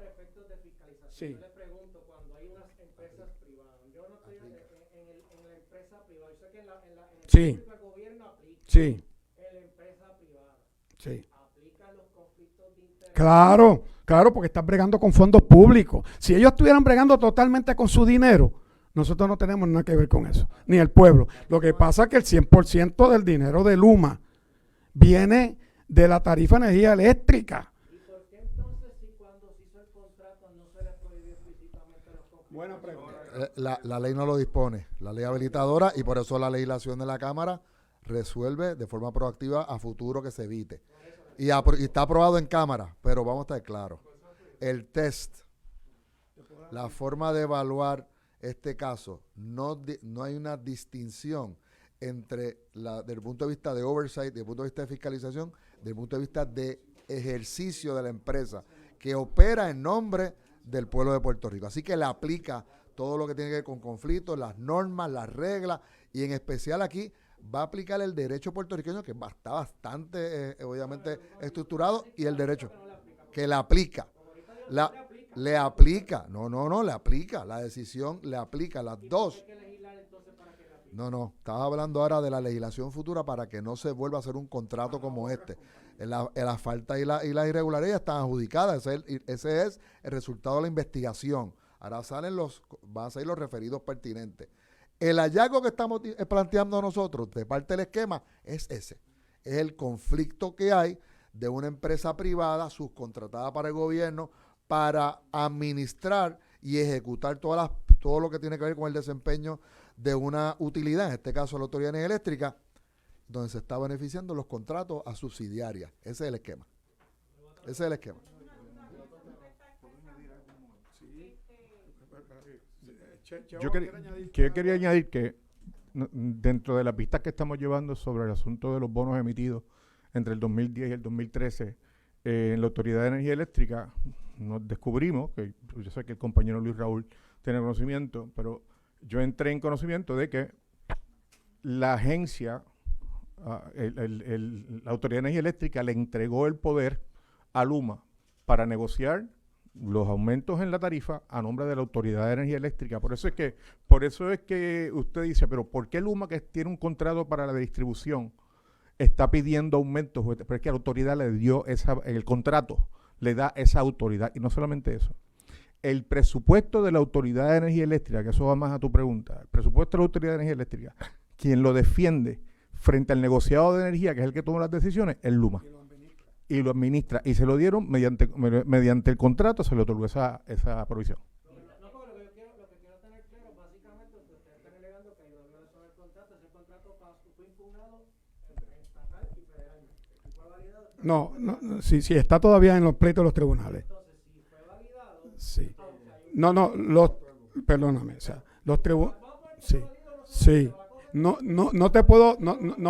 Sí. Sí. Sí. Sí. Claro, porque están bregando con fondos públicos. Si ellos estuvieran bregando totalmente con su dinero, nosotros no tenemos nada que ver con eso, ni el pueblo. Lo que pasa es que el 100% del dinero de Luma viene de la tarifa de energía eléctrica. ¿Y por qué entonces, si cuando se hizo el contrato no se le prohibió explícitamente los conflictos? Buena pregunta. La ley no lo dispone, la ley habilitadora, y por eso la legislación de la Cámara resuelve de forma proactiva a futuro que se evite. Y está aprobado en Cámara, pero vamos a estar claros. El test, la forma de evaluar este caso, no hay una distinción entre desde el punto de vista de oversight, desde el punto de vista de fiscalización, desde el punto de vista de ejercicio de la empresa que opera en nombre del pueblo de Puerto Rico. Así que le aplica todo lo que tiene que ver con conflictos, las normas, las reglas, y en especial aquí va a aplicar el derecho puertorriqueño, que está bastante, obviamente, estructurado, y el derecho que le aplica. Le aplica, no, le aplica, la decisión le aplica, las dos. No, estaba hablando ahora de la legislación futura para que no se vuelva a hacer un contrato como este. Las faltas y las irregularidades están adjudicadas, ese es el resultado de la investigación. Ahora van a salir los referidos pertinentes. El hallazgo que estamos planteando nosotros de parte del esquema es ese. Es el conflicto que hay de una empresa privada subcontratada para el gobierno para administrar y ejecutar todo lo que tiene que ver con el desempeño de una utilidad, en este caso la Autoridad de Energía Eléctrica, donde se está beneficiando los contratos a subsidiarias. Ese es el esquema. Yo quería añadir que dentro de las vistas que estamos llevando sobre el asunto de los bonos emitidos entre el 2010 y el 2013 en la Autoridad de Energía Eléctrica, nos descubrimos, que yo sé que el compañero Luis Raúl tiene conocimiento, pero yo entré en conocimiento de que la agencia, la Autoridad de Energía Eléctrica le entregó el poder a Luma para negociar los aumentos en la tarifa a nombre de la Autoridad de Energía Eléctrica. Por eso es que usted dice, pero ¿por qué Luma, que tiene un contrato para la distribución, está pidiendo aumentos? Pero es que la autoridad le dio el contrato le da esa autoridad. Y no solamente eso. El presupuesto de la Autoridad de Energía Eléctrica, que eso va más a tu pregunta, el presupuesto de la Autoridad de Energía Eléctrica, quien lo defiende frente al negociado de energía, que es el que toma las decisiones, es Luma. Y lo administra. Y se lo dieron mediante el contrato, se le otorgó esa provisión. No, porque lo que quiero tener claro, básicamente, que ustedes están alegando que hay una violación del contrato, ese contrato fue impugnado estatal y federalmente. ¿Y fue validado? No, sí, está todavía en los pleitos de los tribunales. Entonces, si fue validado, sí. Perdóname, o sea, los tribunales, sí. No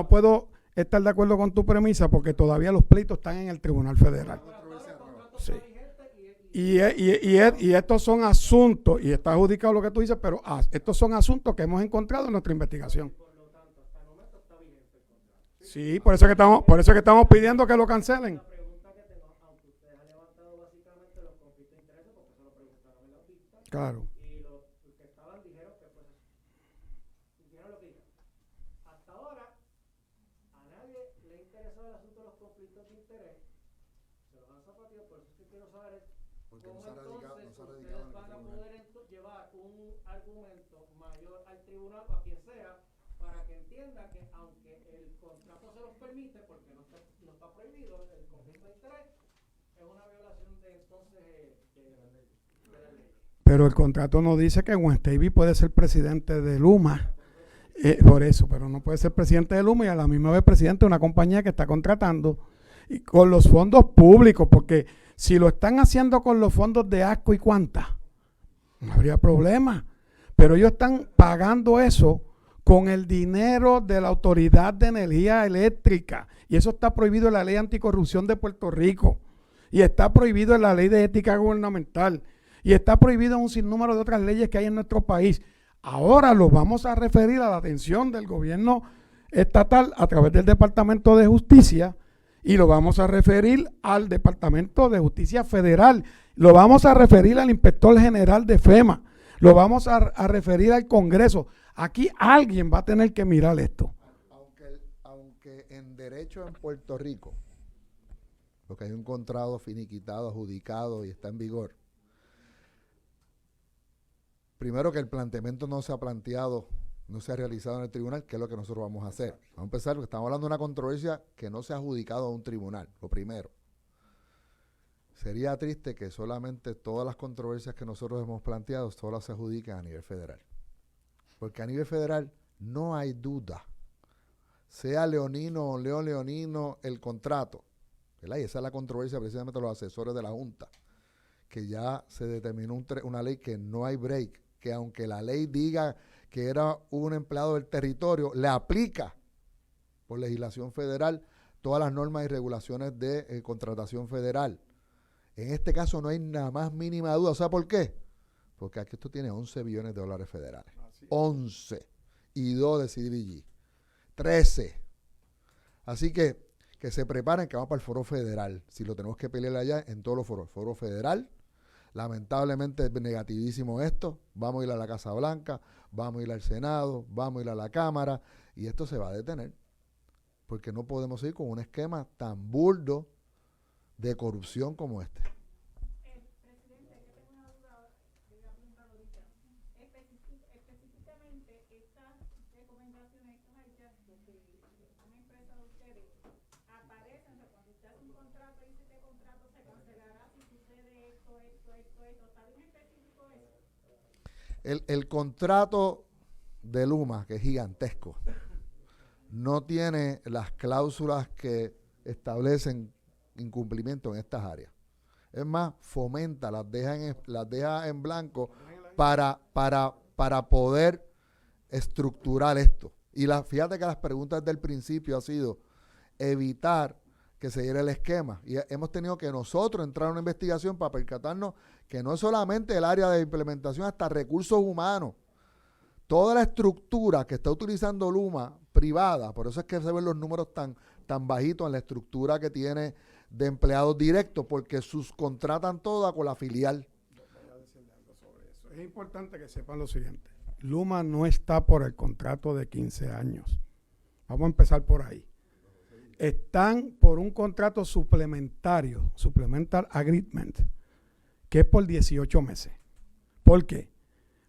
puedo estar de acuerdo con tu premisa porque todavía los pleitos están en el Tribunal Federal. Sí. Y estos son asuntos, y está adjudicado lo que tú dices, pero estos son asuntos que hemos encontrado en nuestra investigación. Sí, por eso es que estamos pidiendo que lo cancelen. La pregunta que tengo, aunque ustedes han levantado básicamente los conflictos de intereses, porque se lo preguntaron en la pista, Claro. y los que estaban dijeron que pues hicieron lo que dijeron. Hasta ahora, a nadie le interesó el asunto de los conflictos de interés, se los han zapateado, por eso es que quiero saber Porque cómo no se ha radicado entonces en ustedes el van a tribunal. poder llevar un argumento mayor al tribunal o a quien sea, para que entienda que aunque el contrato se los permite, porque no está prohibido el conflicto de interés, es una violación de entonces de la ley. Pero el contrato no dice que Gwen Stacy puede ser presidente de Luma. Por eso, pero no puede ser presidente de Luma y a la misma vez presidente de una compañía que está contratando y con los fondos públicos, porque si lo están haciendo con los fondos de ASCO y Cuanta, no habría problema. Pero ellos están pagando eso con el dinero de la Autoridad de Energía Eléctrica. Y eso está prohibido en la Ley Anticorrupción de Puerto Rico. Y está prohibido en la Ley de Ética Gubernamental. Y está prohibido en un sinnúmero de otras leyes que hay en nuestro país. Ahora lo vamos a referir a la atención del gobierno estatal a través del Departamento de Justicia y lo vamos a referir al Departamento de Justicia Federal. Lo vamos a referir al Inspector General de FEMA. Lo vamos a referir al Congreso. Aquí alguien va a tener que mirar esto. Aunque en derecho en Puerto Rico, porque hay un contrato finiquitado, adjudicado y está en vigor, primero que el planteamiento no se ha planteado, no se ha realizado en el tribunal, que es lo que nosotros vamos a hacer. Vamos a empezar, porque estamos hablando de una controversia que no se ha adjudicado a un tribunal, lo primero. Sería triste que solamente todas las controversias que nosotros hemos planteado solo se adjudiquen a nivel federal. Porque a nivel federal no hay duda, sea leonino o leonino el contrato, ¿verdad? Y esa es la controversia precisamente de los asesores de la Junta, que ya se determinó una ley que no hay break, que aunque la ley diga que era un empleado del territorio, le aplica por legislación federal todas las normas y regulaciones de contratación federal. En este caso no hay nada más mínima duda. ¿Sabe por qué? Porque aquí esto tiene 11 billones de dólares federales. 11. Y 2 de CDBG. 13. Así que se preparen que vamos para el foro federal. Si lo tenemos que pelear allá en todos los foros. Foro federal, Lamentablemente es negativísimo esto. Vamos a ir a la Casa Blanca, vamos a ir al Senado, vamos a ir a la Cámara y esto se va a detener. Porque no podemos ir con un esquema tan burdo de corrupción como este. Presidente, yo tengo una duda, le voy a preguntar ahorita. Específicamente, estas recomendaciones, estos hallazgos que han expresado ustedes, aparecen, o sea, cuando usted hace un contrato y dice que el contrato se cancelará si sucede esto, ¿está bien específico eso? El contrato de Luma, que es gigantesco, no tiene las cláusulas que establecen incumplimiento en estas áreas. Es más, fomenta, las deja en blanco para poder estructurar esto. Y fíjate que las preguntas del principio ha sido evitar que se diera el esquema. Y hemos tenido que nosotros entrar a una investigación para percatarnos que no es solamente el área de implementación, hasta recursos humanos. Toda la estructura que está utilizando Luma privada, por eso es que se ven los números tan bajitos en la estructura que tiene de empleados directos, porque subcontratan toda con la filial. Es importante que sepan lo siguiente. Luma no está por el contrato de 15 años. Vamos a empezar por ahí. Están por un contrato suplementario, Supplemental Agreement, que es por 18 meses. ¿Por qué?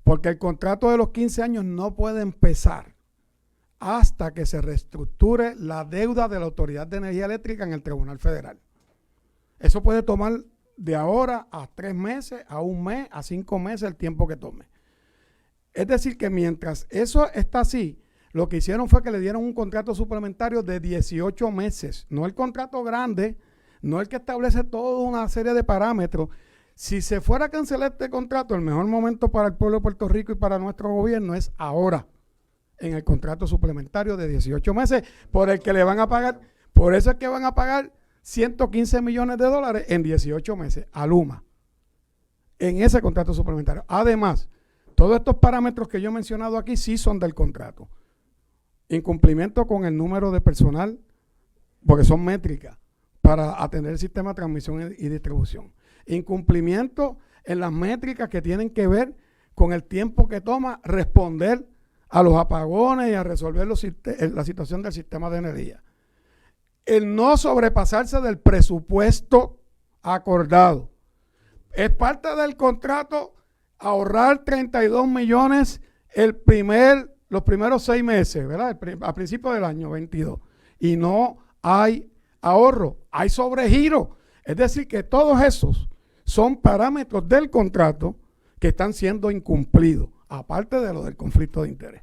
Porque el contrato de los 15 años no puede empezar hasta que se reestructure la deuda de la Autoridad de Energía Eléctrica en el Tribunal Federal. Eso puede tomar de ahora a 3 meses, a 1 mes, a 5 meses, el tiempo que tome. Es decir, que mientras eso está así, lo que hicieron fue que le dieron un contrato suplementario de 18 meses. No el contrato grande, no el que establece toda una serie de parámetros. Si se fuera a cancelar este contrato, el mejor momento para el pueblo de Puerto Rico y para nuestro gobierno es ahora, en el contrato suplementario de 18 meses, por el que le van a pagar, por eso es que van a pagar 115 millones de dólares en 18 meses a Luma, en ese contrato suplementario. Además, todos estos parámetros que yo he mencionado aquí sí son del contrato. Incumplimiento con el número de personal, porque son métricas, para atender el sistema de transmisión y distribución. Incumplimiento en las métricas que tienen que ver con el tiempo que toma responder a los apagones y a resolver la situación del sistema de energía. El no sobrepasarse del presupuesto acordado. Es parte del contrato ahorrar 32 millones los primeros 6 meses, ¿verdad? A principios del año 22. Y no hay ahorro, hay sobregiro. Es decir, que todos esos son parámetros del contrato que están siendo incumplidos, aparte de lo del conflicto de interés.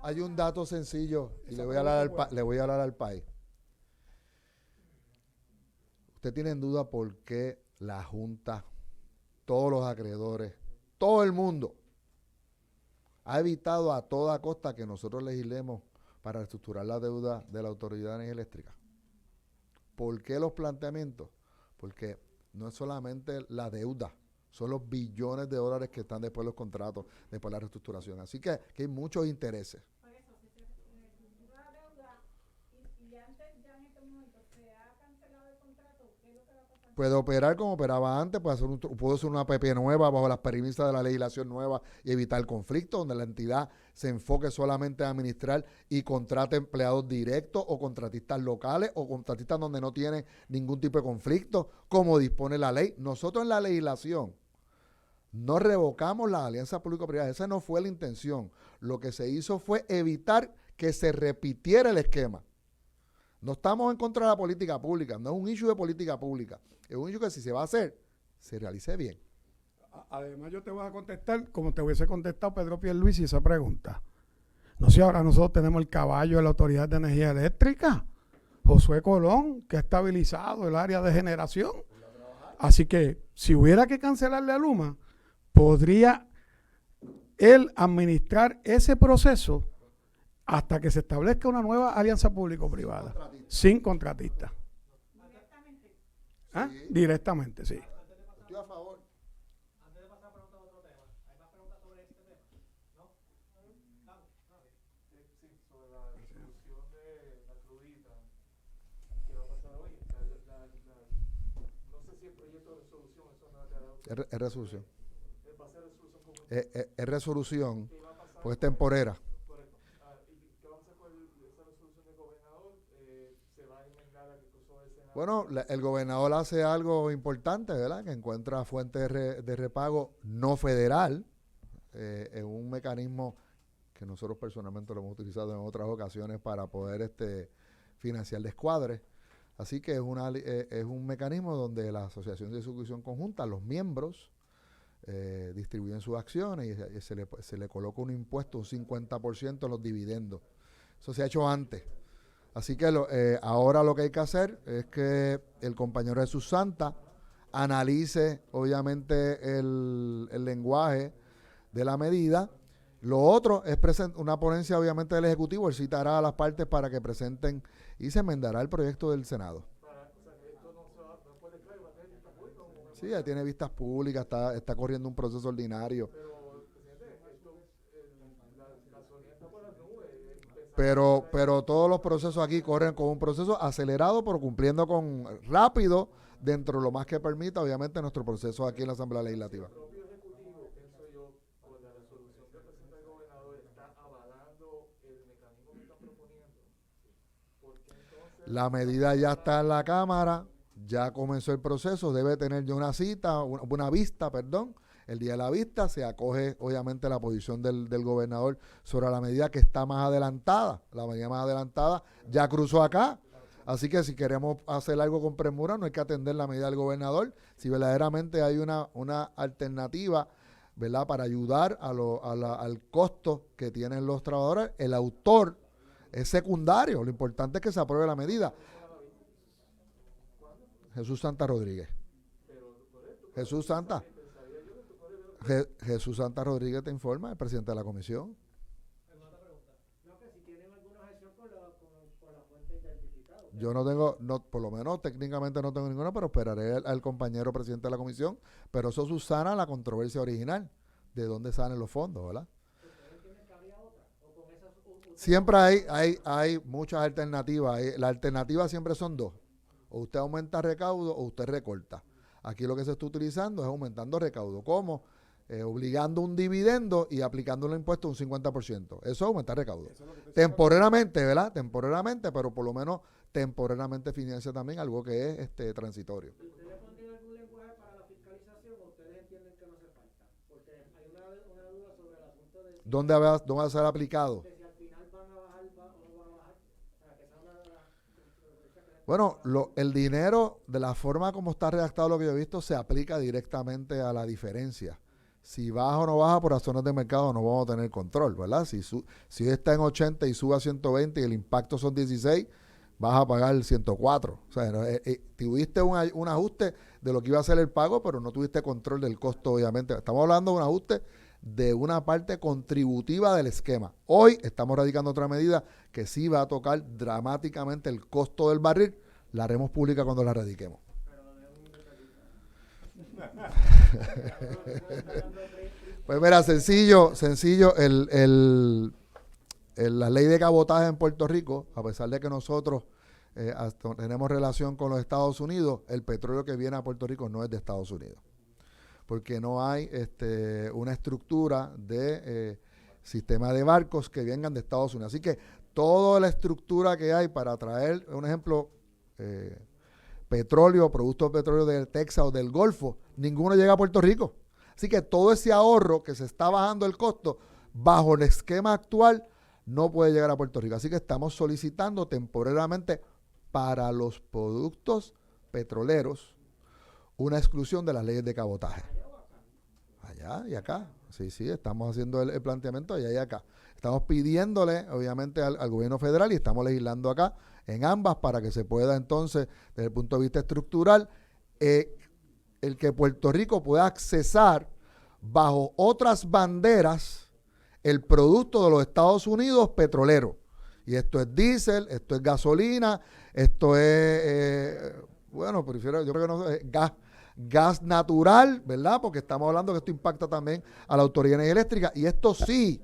Hay un dato sencillo y le voy a hablar al país. ¿Usted tiene en duda por qué la Junta, todos los acreedores, todo el mundo ha evitado a toda costa que nosotros legislemos para reestructurar la deuda de la Autoridad de Energía Eléctrica? ¿Por qué los planteamientos? Porque no es solamente la deuda, son los billones de dólares que están después de los contratos, después de la reestructuración. Así que hay muchos intereses. Por eso, si se reestructura la deuda y antes ya en este momento se ha cancelado el contrato, ¿qué es lo que va a pasar? Puede operar como operaba antes, puede hacer una PP nueva bajo las premisas de la legislación nueva y evitar el conflicto, donde la entidad se enfoque solamente a administrar y contrate empleados directos o contratistas locales o contratistas donde no tienen ningún tipo de conflicto, como dispone la ley. Nosotros en la legislación no revocamos las alianzas público-privadas, esa no fue la intención. Lo que se hizo fue evitar que se repitiera el esquema. No estamos en contra de la política pública, no es un issue de política pública, es un issue que si se va a hacer, se realice bien. Además, yo te voy a contestar como te hubiese contestado Pedro Pierluisi esa pregunta. No sé, ahora nosotros tenemos el caballo de la Autoridad de Energía Eléctrica, Josué Colón, que ha estabilizado el área de generación. Así que, si hubiera que cancelarle a Luma, podría él administrar ese proceso hasta que se establezca una nueva alianza público-privada, sin contratista. ¿Directamente? ¿Ah? Sí. Directamente, sí. Estoy a favor. Antes de pasar a preguntar otro tema, ¿hay más preguntas sobre este tema? ¿No? Sí, sobre la resolución de la crudita que va a pasar hoy. No sé sé si el proyecto de resolución, eso no ha quedado. Es resolución. Va a ser resolución conjunta. Es resolución, ¿Qué va a pasar? pues es temporera. Correcto. ¿Y qué vamos a hacer con esa resolución del gobernador? ¿Se va a enmendar a que cruzó el Senado? Bueno, el gobernador hace algo importante, ¿verdad? Que encuentra fuentes de repago no federal en un mecanismo que nosotros personalmente lo hemos utilizado en otras ocasiones para poder financiar descuadres. Así que es un mecanismo donde la Asociación de Ejecución Conjunta, los miembros, distribuyen sus acciones y se le coloca un impuesto, un 50% en los dividendos. Eso se ha hecho antes. Así que ahora lo que hay que hacer es que el compañero Jesús Santa analice, obviamente, el lenguaje de la medida. Lo otro es una ponencia, obviamente, del Ejecutivo. Él citará a las partes para que presenten y se enmendará el proyecto del Senado. Sí, ya tiene vistas públicas, está corriendo un proceso ordinario. Pero todos los procesos aquí corren con un proceso acelerado, pero cumpliendo con rápido dentro de lo más que permita, obviamente, nuestro proceso aquí en la Asamblea Legislativa. El propio Ejecutivo, pienso yo, con la resolución que presenta el gobernador, está avalando el mecanismo que están proponiendo. Porque entonces, la medida ya está en la Cámara, ya comenzó el proceso, debe tener ya una cita, una vista, perdón. El día de la vista se acoge, obviamente, la posición del gobernador sobre la medida que está más adelantada. La medida más adelantada ya cruzó acá. Así que si queremos hacer algo con premura, no hay que atender la medida del gobernador. Si verdaderamente hay una alternativa, ¿verdad?, para ayudar al costo que tienen los trabajadores, el autor es secundario. Lo importante es que se apruebe la medida. Jesús Santa Rodríguez. Jesús Santa. Jesús Santa Rodríguez te informa, el presidente de la comisión. no, que si tienen alguna objeción con la fuente identificada. Yo no tengo, por lo menos técnicamente no tengo ninguna, pero esperaré al compañero presidente de la comisión. Pero eso subsana la controversia original, de dónde salen los fondos, ¿verdad? ¿Ustedes entienden que habría otra? ¿O con esas Siempre hay muchas alternativas. Las alternativas siempre son dos. O usted aumenta recaudo o usted recorta. Aquí lo que se está utilizando es aumentando recaudo. ¿Cómo? Obligando un dividendo y aplicando el impuesto un 50%. Eso es aumentar recaudo. Temporalmente, ¿verdad? Temporalmente, pero por lo menos temporalmente financia también algo que es transitorio. ¿Ustedes pondrían algún lenguaje para la fiscalización o ustedes entienden que no hace falta? Porque hay una duda sobre el asunto de ¿Dónde va a ser aplicado? si al final van a bajar o no van a bajar. O sea, que sea una Bueno, el dinero, de la forma como está redactado lo que yo he visto, se aplica directamente a la diferencia. Si baja o no baja por razones de mercado no vamos a tener control, ¿verdad? Si hoy está en 80 y sube a 120 y el impacto son 16, vas a pagar 104. O sea, tuviste un ajuste de lo que iba a ser el pago, pero no tuviste control del costo, obviamente. Estamos hablando de un ajuste de una parte contributiva del esquema. Hoy estamos radicando otra medida que sí va a tocar dramáticamente el costo del barril. La haremos pública cuando la radiquemos. Pues mira, sencillo, la ley de cabotaje en Puerto Rico, a pesar de que nosotros tenemos relación con los Estados Unidos, el petróleo que viene a Puerto Rico no es de Estados Unidos, porque no hay una estructura de sistema de barcos que vengan de Estados Unidos. Así que toda la estructura que hay para traer, un ejemplo, petróleo, productos de petróleo del Texas o del Golfo, ninguno llega a Puerto Rico. Así que todo ese ahorro que se está bajando el costo bajo el esquema actual no puede llegar a Puerto Rico. Así que estamos solicitando temporalmente para los productos petroleros una exclusión de las leyes de cabotaje. Allá y acá. Sí, estamos haciendo el planteamiento allá y acá. Estamos pidiéndole, obviamente, al gobierno federal y estamos legislando acá en ambas para que se pueda entonces, desde el punto de vista estructural, el que Puerto Rico pueda accesar bajo otras banderas el producto de los Estados Unidos petrolero. Y esto es diésel, esto es gasolina, esto es, yo creo que no es gas natural, ¿verdad? Porque estamos hablando que esto impacta también a la Autoridad de Energía Eléctrica y esto sí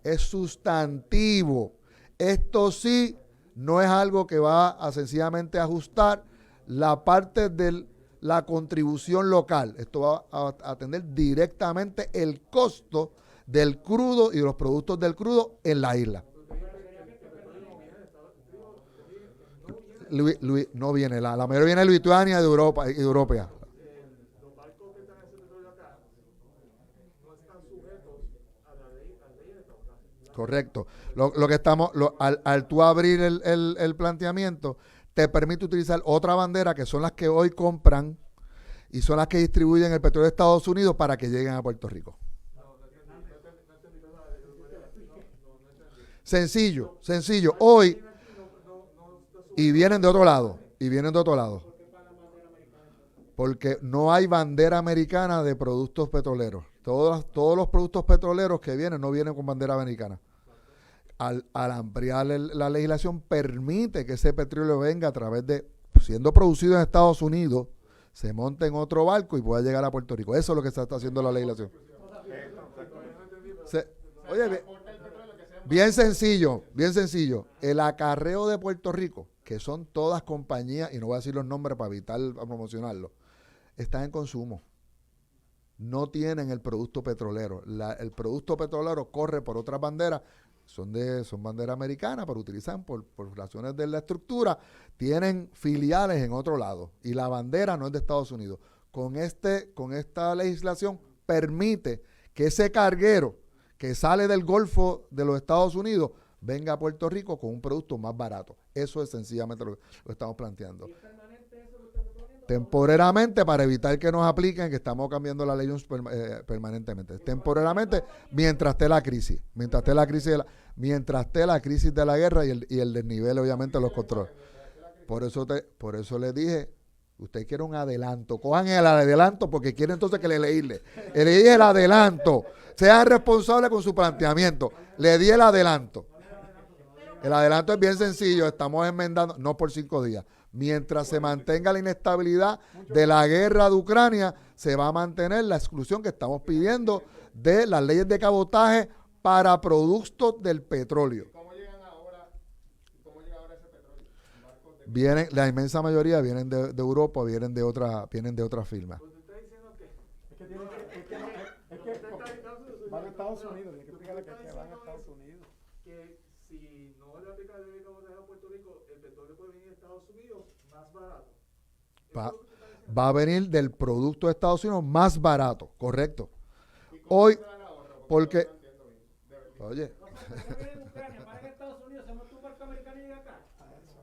es sustantivo. Esto sí no es algo que va a sencillamente ajustar la parte del la contribución local. Esto va a atender directamente el costo del crudo y de los productos del crudo en la isla. No viene, la mayoría viene de Lituania y de Europa. Los barcos que están en ese petróleo acá no están sujetos a la ley de esta. Correcto. Lo que estamos, al tú abrir el planteamiento, te permite utilizar otra bandera que son las que hoy compran y son las que distribuyen el petróleo de Estados Unidos para que lleguen a Puerto Rico. Sencillo. Hoy, y vienen de otro lado, porque no hay bandera americana de productos petroleros. Todos los productos petroleros que vienen no vienen con bandera americana. Al ampliar la legislación, permite que ese petróleo venga a través de, siendo producido en Estados Unidos, se monte en otro barco y pueda llegar a Puerto Rico. Eso es lo que está haciendo la legislación. Oye, bien sencillo. El acarreo de Puerto Rico, que son todas compañías, y no voy a decir los nombres para evitar promocionarlo, están en consumo. No tienen el producto petrolero. El producto petrolero corre por otras banderas, son banderas americanas, pero utilizan por razones de la estructura, tienen filiales en otro lado, y la bandera no es de Estados Unidos. Con esta legislación permite que ese carguero que sale del Golfo de los Estados Unidos venga a Puerto Rico con un producto más barato. Eso es sencillamente lo que estamos planteando. Temporalmente, para evitar que nos apliquen, que estamos cambiando la ley permanentemente. Temporalmente, mientras esté la crisis. Mientras esté la crisis de la guerra y el desnivel, obviamente, de los controles. Por eso les dije, usted quiere un adelanto. Cojan el adelanto porque quieren entonces que le dije el adelanto. Sean responsables con su planteamiento. Le di el adelanto. El adelanto es bien sencillo. Estamos enmendando, no por 5 días. Mientras se mantenga la inestabilidad de la guerra de Ucrania, se va a mantener la exclusión que estamos pidiendo de las leyes de cabotaje para productos del petróleo. ¿Cómo llegan ahora ese petróleo? Vienen, la inmensa mayoría vienen de Europa, vienen de otras firmas. Van a Estados Unidos, tiene que explicarle que van a Estados Unidos. Que si no le aplica la ley de cabotaje a Puerto Rico, el petróleo puede venir de Estados Unidos más barato. Va a venir del producto de Estados Unidos más barato, correcto. Hoy, porque, oye,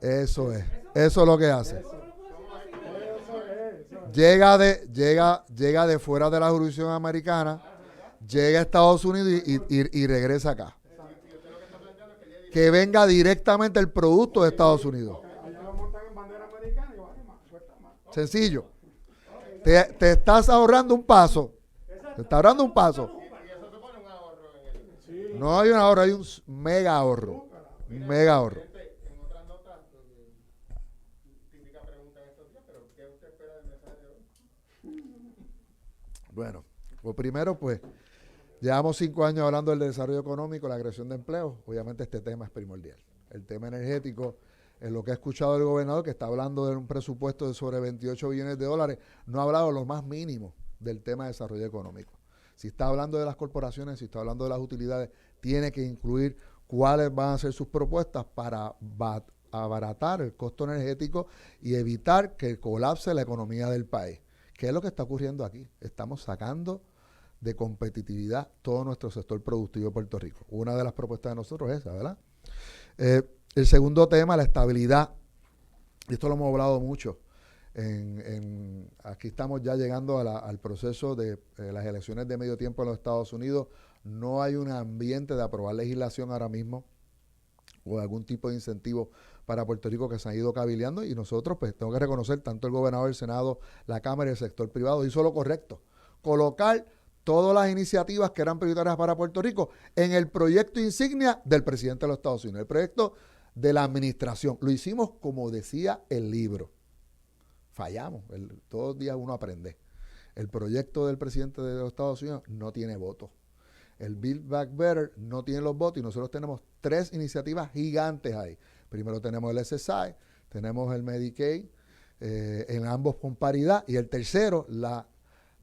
eso es lo que hace. Llega de fuera de la jurisdicción americana, llega a Estados Unidos y regresa acá. Que venga directamente el producto de Estados Unidos. Sencillo. Te estás ahorrando un paso. Te está ahorrando un paso. No hay un ahorro, hay un mega ahorro. Un mega ahorro. En otras notas, típica pregunta en estos días, pero ¿qué usted espera del mensaje de hoy? Bueno, lo primero, pues, llevamos 5 años hablando del desarrollo económico, la creación de empleo. Obviamente este tema es primordial. El tema energético, en lo que ha escuchado el gobernador, que está hablando de un presupuesto de sobre 28 billones de dólares, no ha hablado lo más mínimo del tema de desarrollo económico. Si está hablando de las corporaciones, si está hablando de las utilidades, tiene que incluir cuáles van a ser sus propuestas para abaratar el costo energético y evitar que colapse la economía del país. ¿Qué es lo que está ocurriendo aquí? Estamos sacando de competitividad todo nuestro sector productivo de Puerto Rico. Una de las propuestas de nosotros es esa, ¿verdad? El segundo tema, la estabilidad. Y esto lo hemos hablado mucho. Aquí estamos ya llegando al proceso de las elecciones de medio tiempo en los Estados Unidos. No hay un ambiente de aprobar legislación ahora mismo o algún tipo de incentivo para Puerto Rico que se han ido cabildeando, y nosotros, pues, tengo que reconocer, tanto el gobernador, el Senado, la Cámara y el sector privado hizo lo correcto. Colocar todas las iniciativas que eran prioritarias para Puerto Rico en el proyecto insignia del presidente de los Estados Unidos, el proyecto de la administración. Lo hicimos como decía el libro. Fallamos, todos los días uno aprende. El proyecto del presidente de los Estados Unidos no tiene votos. El Build Back Better no tiene los votos y nosotros tenemos 3 iniciativas gigantes ahí. Primero tenemos el SSI, tenemos el Medicaid, en ambos con paridad. Y el tercero, la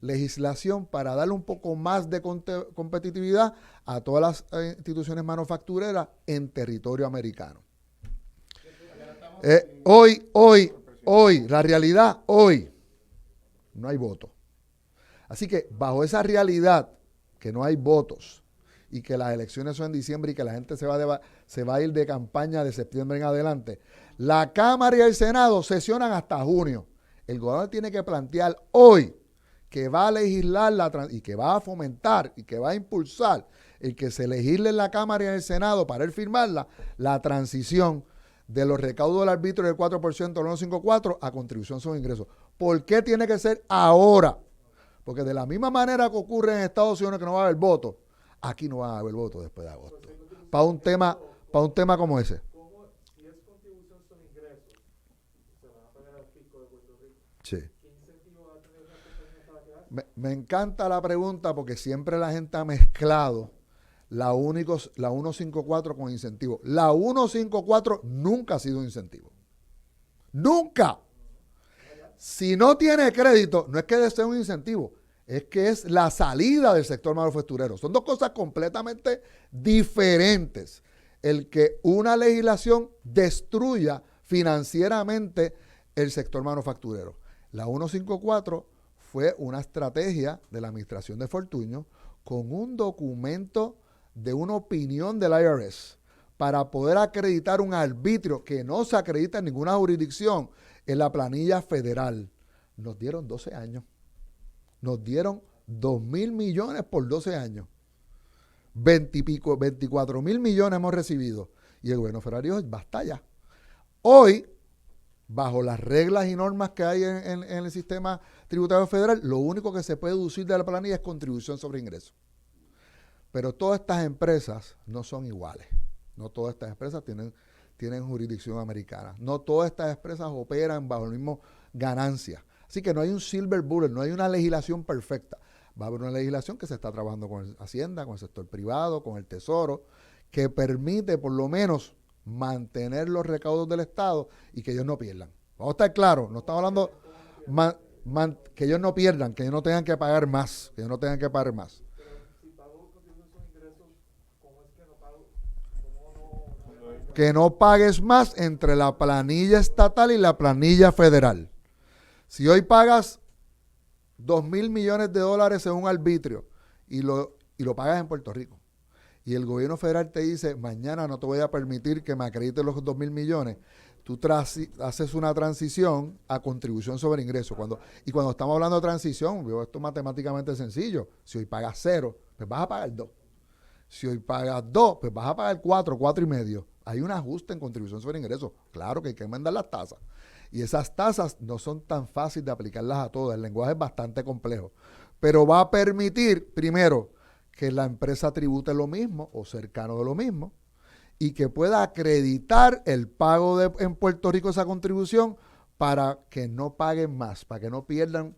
legislación para darle un poco más de competitividad a todas las instituciones manufactureras en territorio americano. Hoy, la realidad, hoy, no hay voto. Así que bajo esa realidad, que no hay votos y que las elecciones son en diciembre y que la gente se va a ir de campaña de septiembre en adelante, la Cámara y el Senado sesionan hasta junio. El gobernador tiene que plantear hoy que va a legislar y que va a fomentar y que va a impulsar el que se legisle en la Cámara y en el Senado para él firmarla, la transición de los recaudos del arbitrio del 4% del 154 a contribución sobre ingresos. ¿Por qué tiene que ser ahora? Porque de la misma manera que ocurre en Estados Unidos que no va a haber voto, aquí no va a haber voto después de agosto. Para un tema como ese. ¿Cómo, si es contribución sobre ingresos, se van a pagar al fisco de Puerto Rico? Sí. ¿Qué incentivo va a tener una compañía para quedarse? Me encanta la pregunta porque siempre la gente ha mezclado la 154 con incentivo. La 154 nunca ha sido un incentivo. ¡Nunca! Si no tiene crédito, no es que sea un incentivo, es que es la salida del sector manufacturero. Son dos cosas completamente diferentes. El que una legislación destruya financieramente el sector manufacturero. La 154 fue una estrategia de la administración de Fortuño con un documento de una opinión del IRS para poder acreditar un arbitrio que no se acredita en ninguna jurisdicción en la planilla federal. Nos dieron 12 años. Nos dieron 2,000 millones por 12 años. 24,000 millones hemos recibido. Y el gobierno federal dijo, basta ya. Hoy, bajo las reglas y normas que hay en el sistema tributario federal, lo único que se puede deducir de la planilla es contribución sobre ingresos. Pero todas estas empresas no son iguales. No todas estas empresas tienen jurisdicción americana. No todas estas empresas operan bajo la misma ganancia. Así que no hay un silver bullet, no hay una legislación perfecta. Va a haber una legislación que se está trabajando con Hacienda, con el sector privado, con el Tesoro, que permite por lo menos mantener los recaudos del Estado y que ellos no pierdan. Vamos a estar claros, no estamos hablando que ellos no pierdan, que ellos no tengan que pagar más, Que no pagues más entre la planilla estatal y la planilla federal. Si hoy pagas 2,000 millones de dólares en un arbitrio y lo pagas en Puerto Rico, y el gobierno federal te dice, mañana no te voy a permitir que me acredites los 2,000 millones, tú haces una transición a contribución sobre ingresos. Cuando estamos hablando de transición, esto es matemáticamente sencillo. Si hoy pagas 0, pues vas a pagar 2. Si hoy pagas 2, pues vas a pagar 4 y medio. Hay un ajuste en contribución sobre ingresos. Claro que hay que enmendar las tasas. Y esas tasas no son tan fáciles de aplicarlas a todas. El lenguaje es bastante complejo. Pero va a permitir, primero, que la empresa tribute lo mismo o cercano de lo mismo y que pueda acreditar el pago en Puerto Rico esa contribución para que no paguen más, para que no pierdan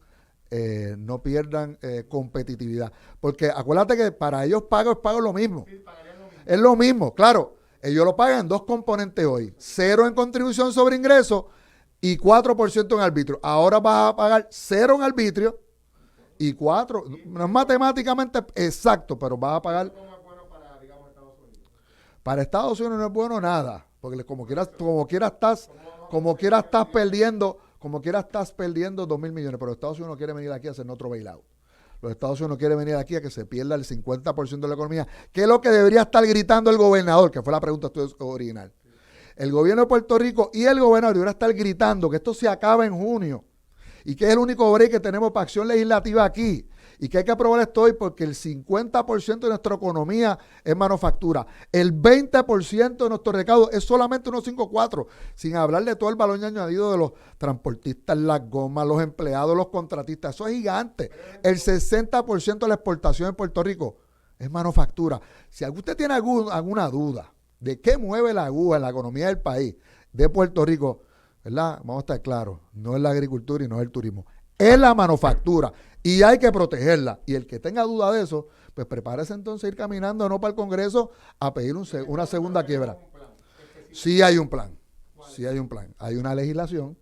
competitividad. Porque acuérdate que para ellos pago lo mismo. Sí, es lo mismo, claro. Ellos lo pagan en dos componentes hoy. 0 en contribución sobre ingresos y 4% en arbitrio. Ahora vas a pagar 0 en arbitrio y 4. No es matemáticamente exacto, pero vas a pagar. Para Estados Unidos no es bueno nada. Porque como quiera estás perdiendo 2,000 millones. Pero Estados Unidos no quiere venir aquí a hacer otro bailout. Los Estados Unidos no quieren venir aquí a que se pierda el 50% de la economía, que es lo que debería estar gritando el gobernador, que fue la pregunta original. El gobierno de Puerto Rico y el gobernador debería estar gritando que esto se acaba en junio y que es el único break que tenemos para acción legislativa aquí y que hay que aprobar esto hoy porque el 50% de nuestra economía es manufactura. El 20% de nuestro recaudo es solamente 154, sin hablar de todo el valor añadido de los transportistas, las gomas, los empleados, los contratistas. Eso es gigante. El 60% de la exportación en Puerto Rico es manufactura. Si usted tiene alguna duda de qué mueve la aguja en la economía del país, de Puerto Rico, ¿verdad? Vamos a estar claros, no es la agricultura y no es el turismo, es la manufactura y hay que protegerla. Y el que tenga duda de eso, pues prepárese entonces a ir caminando no para el Congreso a pedir una segunda quiebra. Sí hay un plan, hay una legislación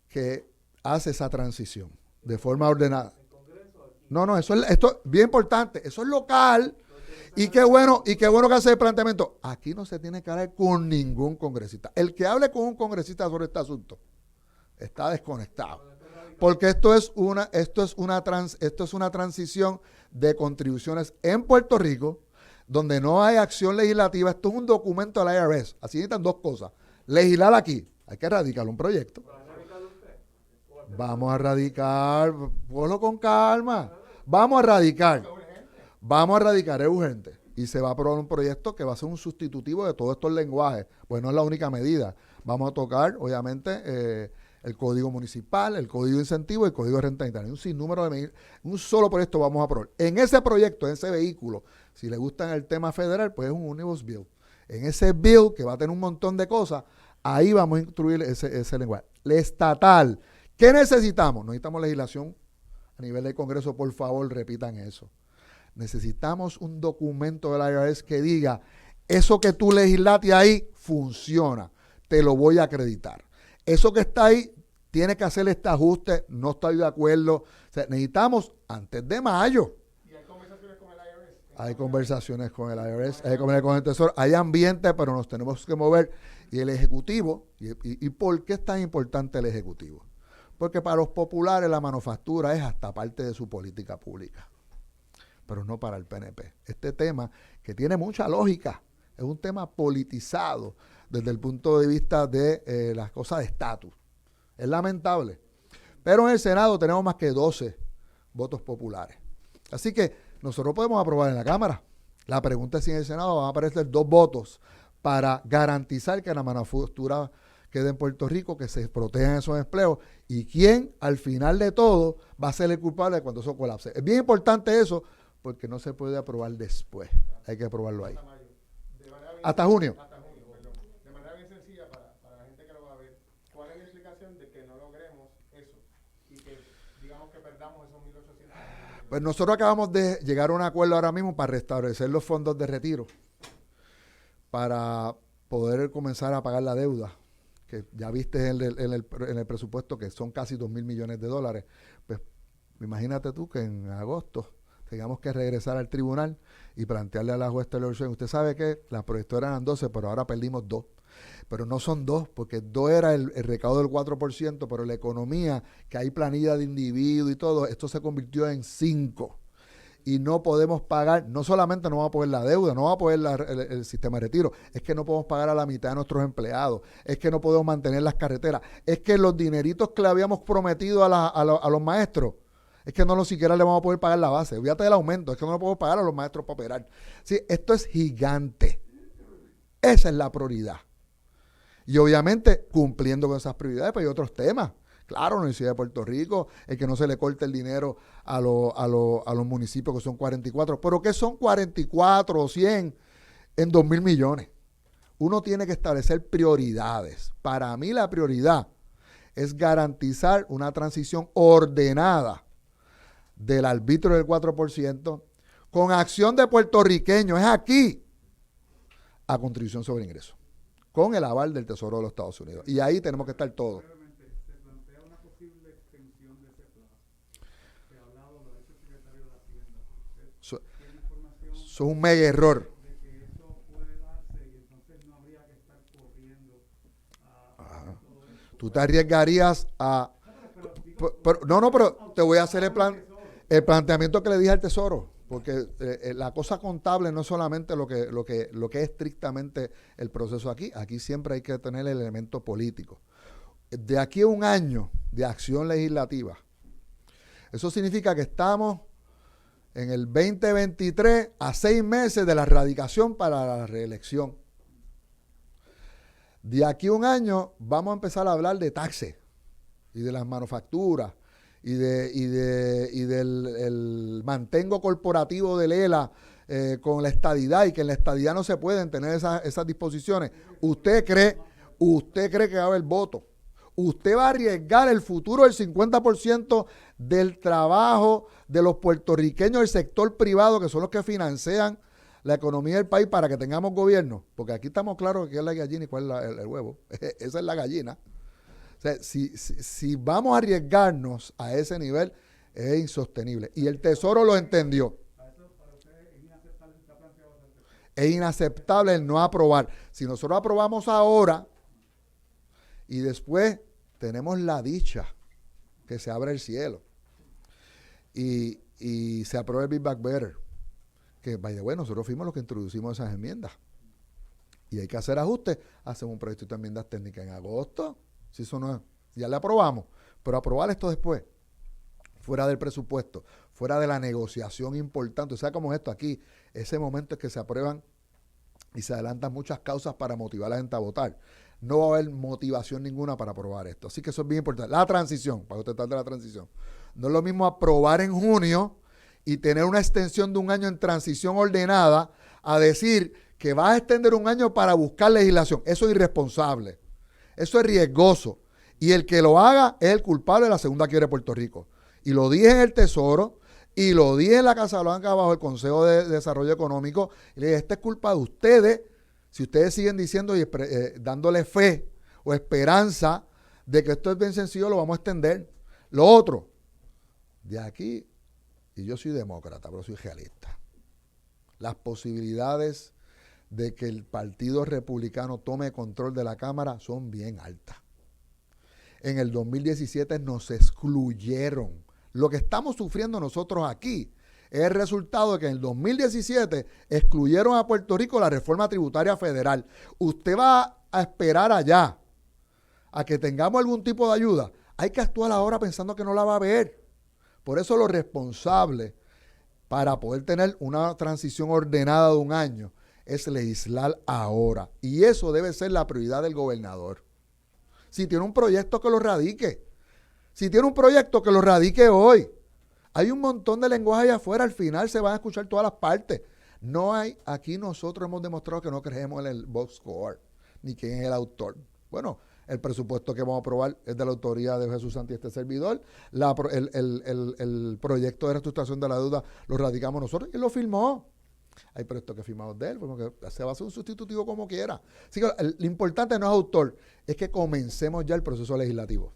que hace esa transición de forma ordenada. No, esto es bien importante, eso es local. Y qué bueno que hace el planteamiento. Aquí no se tiene que hablar con ningún congresista. El que hable con un congresista sobre este asunto está desconectado. Porque esto es una transición de contribuciones en Puerto Rico, donde no hay acción legislativa. Esto es un documento del IRS. Así necesitan dos cosas. Legislar aquí. Hay que radicar un proyecto. Vamos a radicar, ponlo con calma. Vamos a radicar, es urgente. Y se va a aprobar un proyecto que va a ser un sustitutivo de todos estos lenguajes. Pues no es la única medida. Vamos a tocar, obviamente, el código municipal, el código de incentivo y el código de renta interna. Un sinnúmero de medidas. Un solo proyecto vamos a aprobar. En ese proyecto, en ese vehículo, si le gustan el tema federal, pues es un Omnibus Bill. En ese bill, que va a tener un montón de cosas, ahí vamos a incluir ese lenguaje. El estatal. ¿Qué necesitamos? Necesitamos legislación a nivel del Congreso, por favor, repitan eso. Necesitamos un documento del IRS que diga, eso que tú legislaste ahí funciona, te lo voy a acreditar. Eso que está ahí, tiene que hacer este ajuste, no estoy de acuerdo. O sea, necesitamos antes de mayo. ¿Y hay conversaciones con el IRS? Hay conversaciones con el IRS, hay conversaciones con el Tesoro, hay ambiente, pero nos tenemos que mover. Y el Ejecutivo, ¿y por qué es tan importante el Ejecutivo? Porque para los populares la manufactura es hasta parte de su política pública, pero no para el PNP. Este tema, que tiene mucha lógica, es un tema politizado desde el punto de vista de las cosas de estatus. Es lamentable. Pero en el Senado tenemos más que 12 votos populares. Así que nosotros podemos aprobar en la Cámara. La pregunta es si en el Senado van a aparecer 2 votos para garantizar que la manufactura quede en Puerto Rico, que se protejan esos empleos, y quién al final de todo va a ser el culpable cuando eso colapse. Es bien importante eso, porque no se puede aprobar después, hay que aprobarlo ahí. Hasta junio. Perdón. De manera bien sencilla, para la gente que lo va a ver, ¿cuál es la explicación de que no logremos eso? Y que, digamos, que perdamos esos 1.800. Pues nosotros acabamos de llegar a un acuerdo ahora mismo para restablecer los fondos de retiro, para poder comenzar a pagar la deuda, que ya viste en el presupuesto que son casi $2,000 millones. Pues imagínate tú que en agosto tengamos que regresar al tribunal y plantearle a la juez Taylor Swain. Usted sabe que las proyectoras eran 12, pero ahora perdimos 2. Pero no son 2, porque 2 era el recaudo del 4%, pero la economía, que hay planilla de individuo y todo, esto se convirtió en 5. Y no podemos pagar, no solamente no vamos a poder la deuda, no vamos a poder el sistema de retiro, es que no podemos pagar a la mitad de nuestros empleados, es que no podemos mantener las carreteras, es que los dineritos que le habíamos prometido a los maestros, es que no siquiera le vamos a poder pagar la base. Olvídate del aumento, es que no le podemos pagar a los maestros para operar. Sí, esto es gigante. Esa es la prioridad. Y obviamente, cumpliendo con esas prioridades, pues hay otros temas. Claro, la Universidad de Puerto Rico, el que no se le corte el dinero a los municipios, que son 44. ¿Pero qué son 44 o 100 en 2,000 millones? Uno tiene que establecer prioridades. Para mí la prioridad es garantizar una transición ordenada del arbitrio del 4%, con acción de puertorriqueños, es aquí, a contribución sobre ingresos, con el aval del Tesoro de los Estados Unidos. Y ahí tenemos que estar todos. Se plantea una posible extensión de ese plazo. Se ha hablado, lo ha dicho el secretario de Hacienda. ¿Usted tiene información Eso es un mega error. de que eso puede darse y entonces no habría que estar corriendo a todo esto? Tú te arriesgarías a... Pero te voy a hacer el planteamiento que le dije al Tesoro, porque la cosa contable no es solamente lo que es estrictamente el proceso aquí. Aquí siempre hay que tener el elemento político. De aquí a un año de acción legislativa, eso significa que estamos en el 2023 a 6 meses de la radicación para la reelección. De aquí a un año vamos a empezar a hablar de taxes y de las manufacturas y del mantengo corporativo del ELA con la estadidad, y que en la estadidad no se pueden tener esas disposiciones. ¿Usted cree que va a haber voto? Usted va a arriesgar el futuro del 50% del trabajo de los puertorriqueños del sector privado, que son los que financian la economía del país, para que tengamos gobierno. Porque aquí estamos claros que es la gallina y cuál es el huevo. Esa es la gallina. O sea, si vamos a arriesgarnos a ese nivel, es insostenible. Y el Tesoro lo entendió. Es inaceptable el no aprobar. Si nosotros aprobamos ahora y después tenemos la dicha que se abre el cielo y se aprueba el Build Back Better, que, by the way, nosotros fuimos los que introducimos esas enmiendas. Y hay que hacer ajustes. Hacemos un proyecto de enmiendas técnicas en agosto. Si eso no es, ya le aprobamos. Pero aprobar esto después, fuera del presupuesto, fuera de la negociación importante. O sea, como esto aquí, ese momento es que se aprueban y se adelantan muchas causas para motivar a la gente a votar. No va a haber motivación ninguna para aprobar esto. Así que eso es bien importante. La transición, para usted tratar de la transición. No es lo mismo aprobar en junio y tener una extensión de un año en transición ordenada a decir que vas a extender un año para buscar legislación. Eso es irresponsable. Eso es riesgoso. Y el que lo haga es el culpable de la segunda quiebra de Puerto Rico. Y lo dije en el Tesoro, y lo dije en la Casa Blanca bajo el Consejo de Desarrollo Económico. Y le dije, esta es culpa de ustedes, si ustedes siguen diciendo y dándole fe o esperanza de que esto es bien sencillo, lo vamos a extender. Lo otro, de aquí, y yo soy demócrata, pero soy realista, las posibilidades de que el Partido Republicano tome control de la Cámara son bien altas. En el 2017 nos excluyeron. Lo que estamos sufriendo nosotros aquí es el resultado de que en el 2017 excluyeron a Puerto Rico la reforma tributaria federal. Usted va a esperar allá a que tengamos algún tipo de ayuda. Hay que actuar ahora pensando que no la va a haber. Por eso lo responsable para poder tener una transición ordenada de un año es legislar ahora. Y eso debe ser la prioridad del gobernador. Si tiene un proyecto, que lo radique. Si tiene un proyecto, que lo radique hoy. Hay un montón de lenguaje allá afuera. Al final se van a escuchar todas las partes. No hay, aquí nosotros hemos demostrado que no creemos en el box score, ni quién es el autor. Bueno, el presupuesto que vamos a aprobar es de la autoría de Jesús Santi, este servidor. El proyecto de reestructuración de la deuda lo radicamos nosotros y lo firmó. Hay proyectos que firmamos de él, porque se va a hacer un sustitutivo como quiera. Así que lo importante no es autor, es que comencemos ya el proceso legislativo.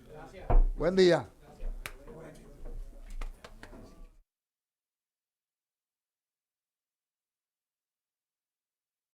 Gracias. Buen día.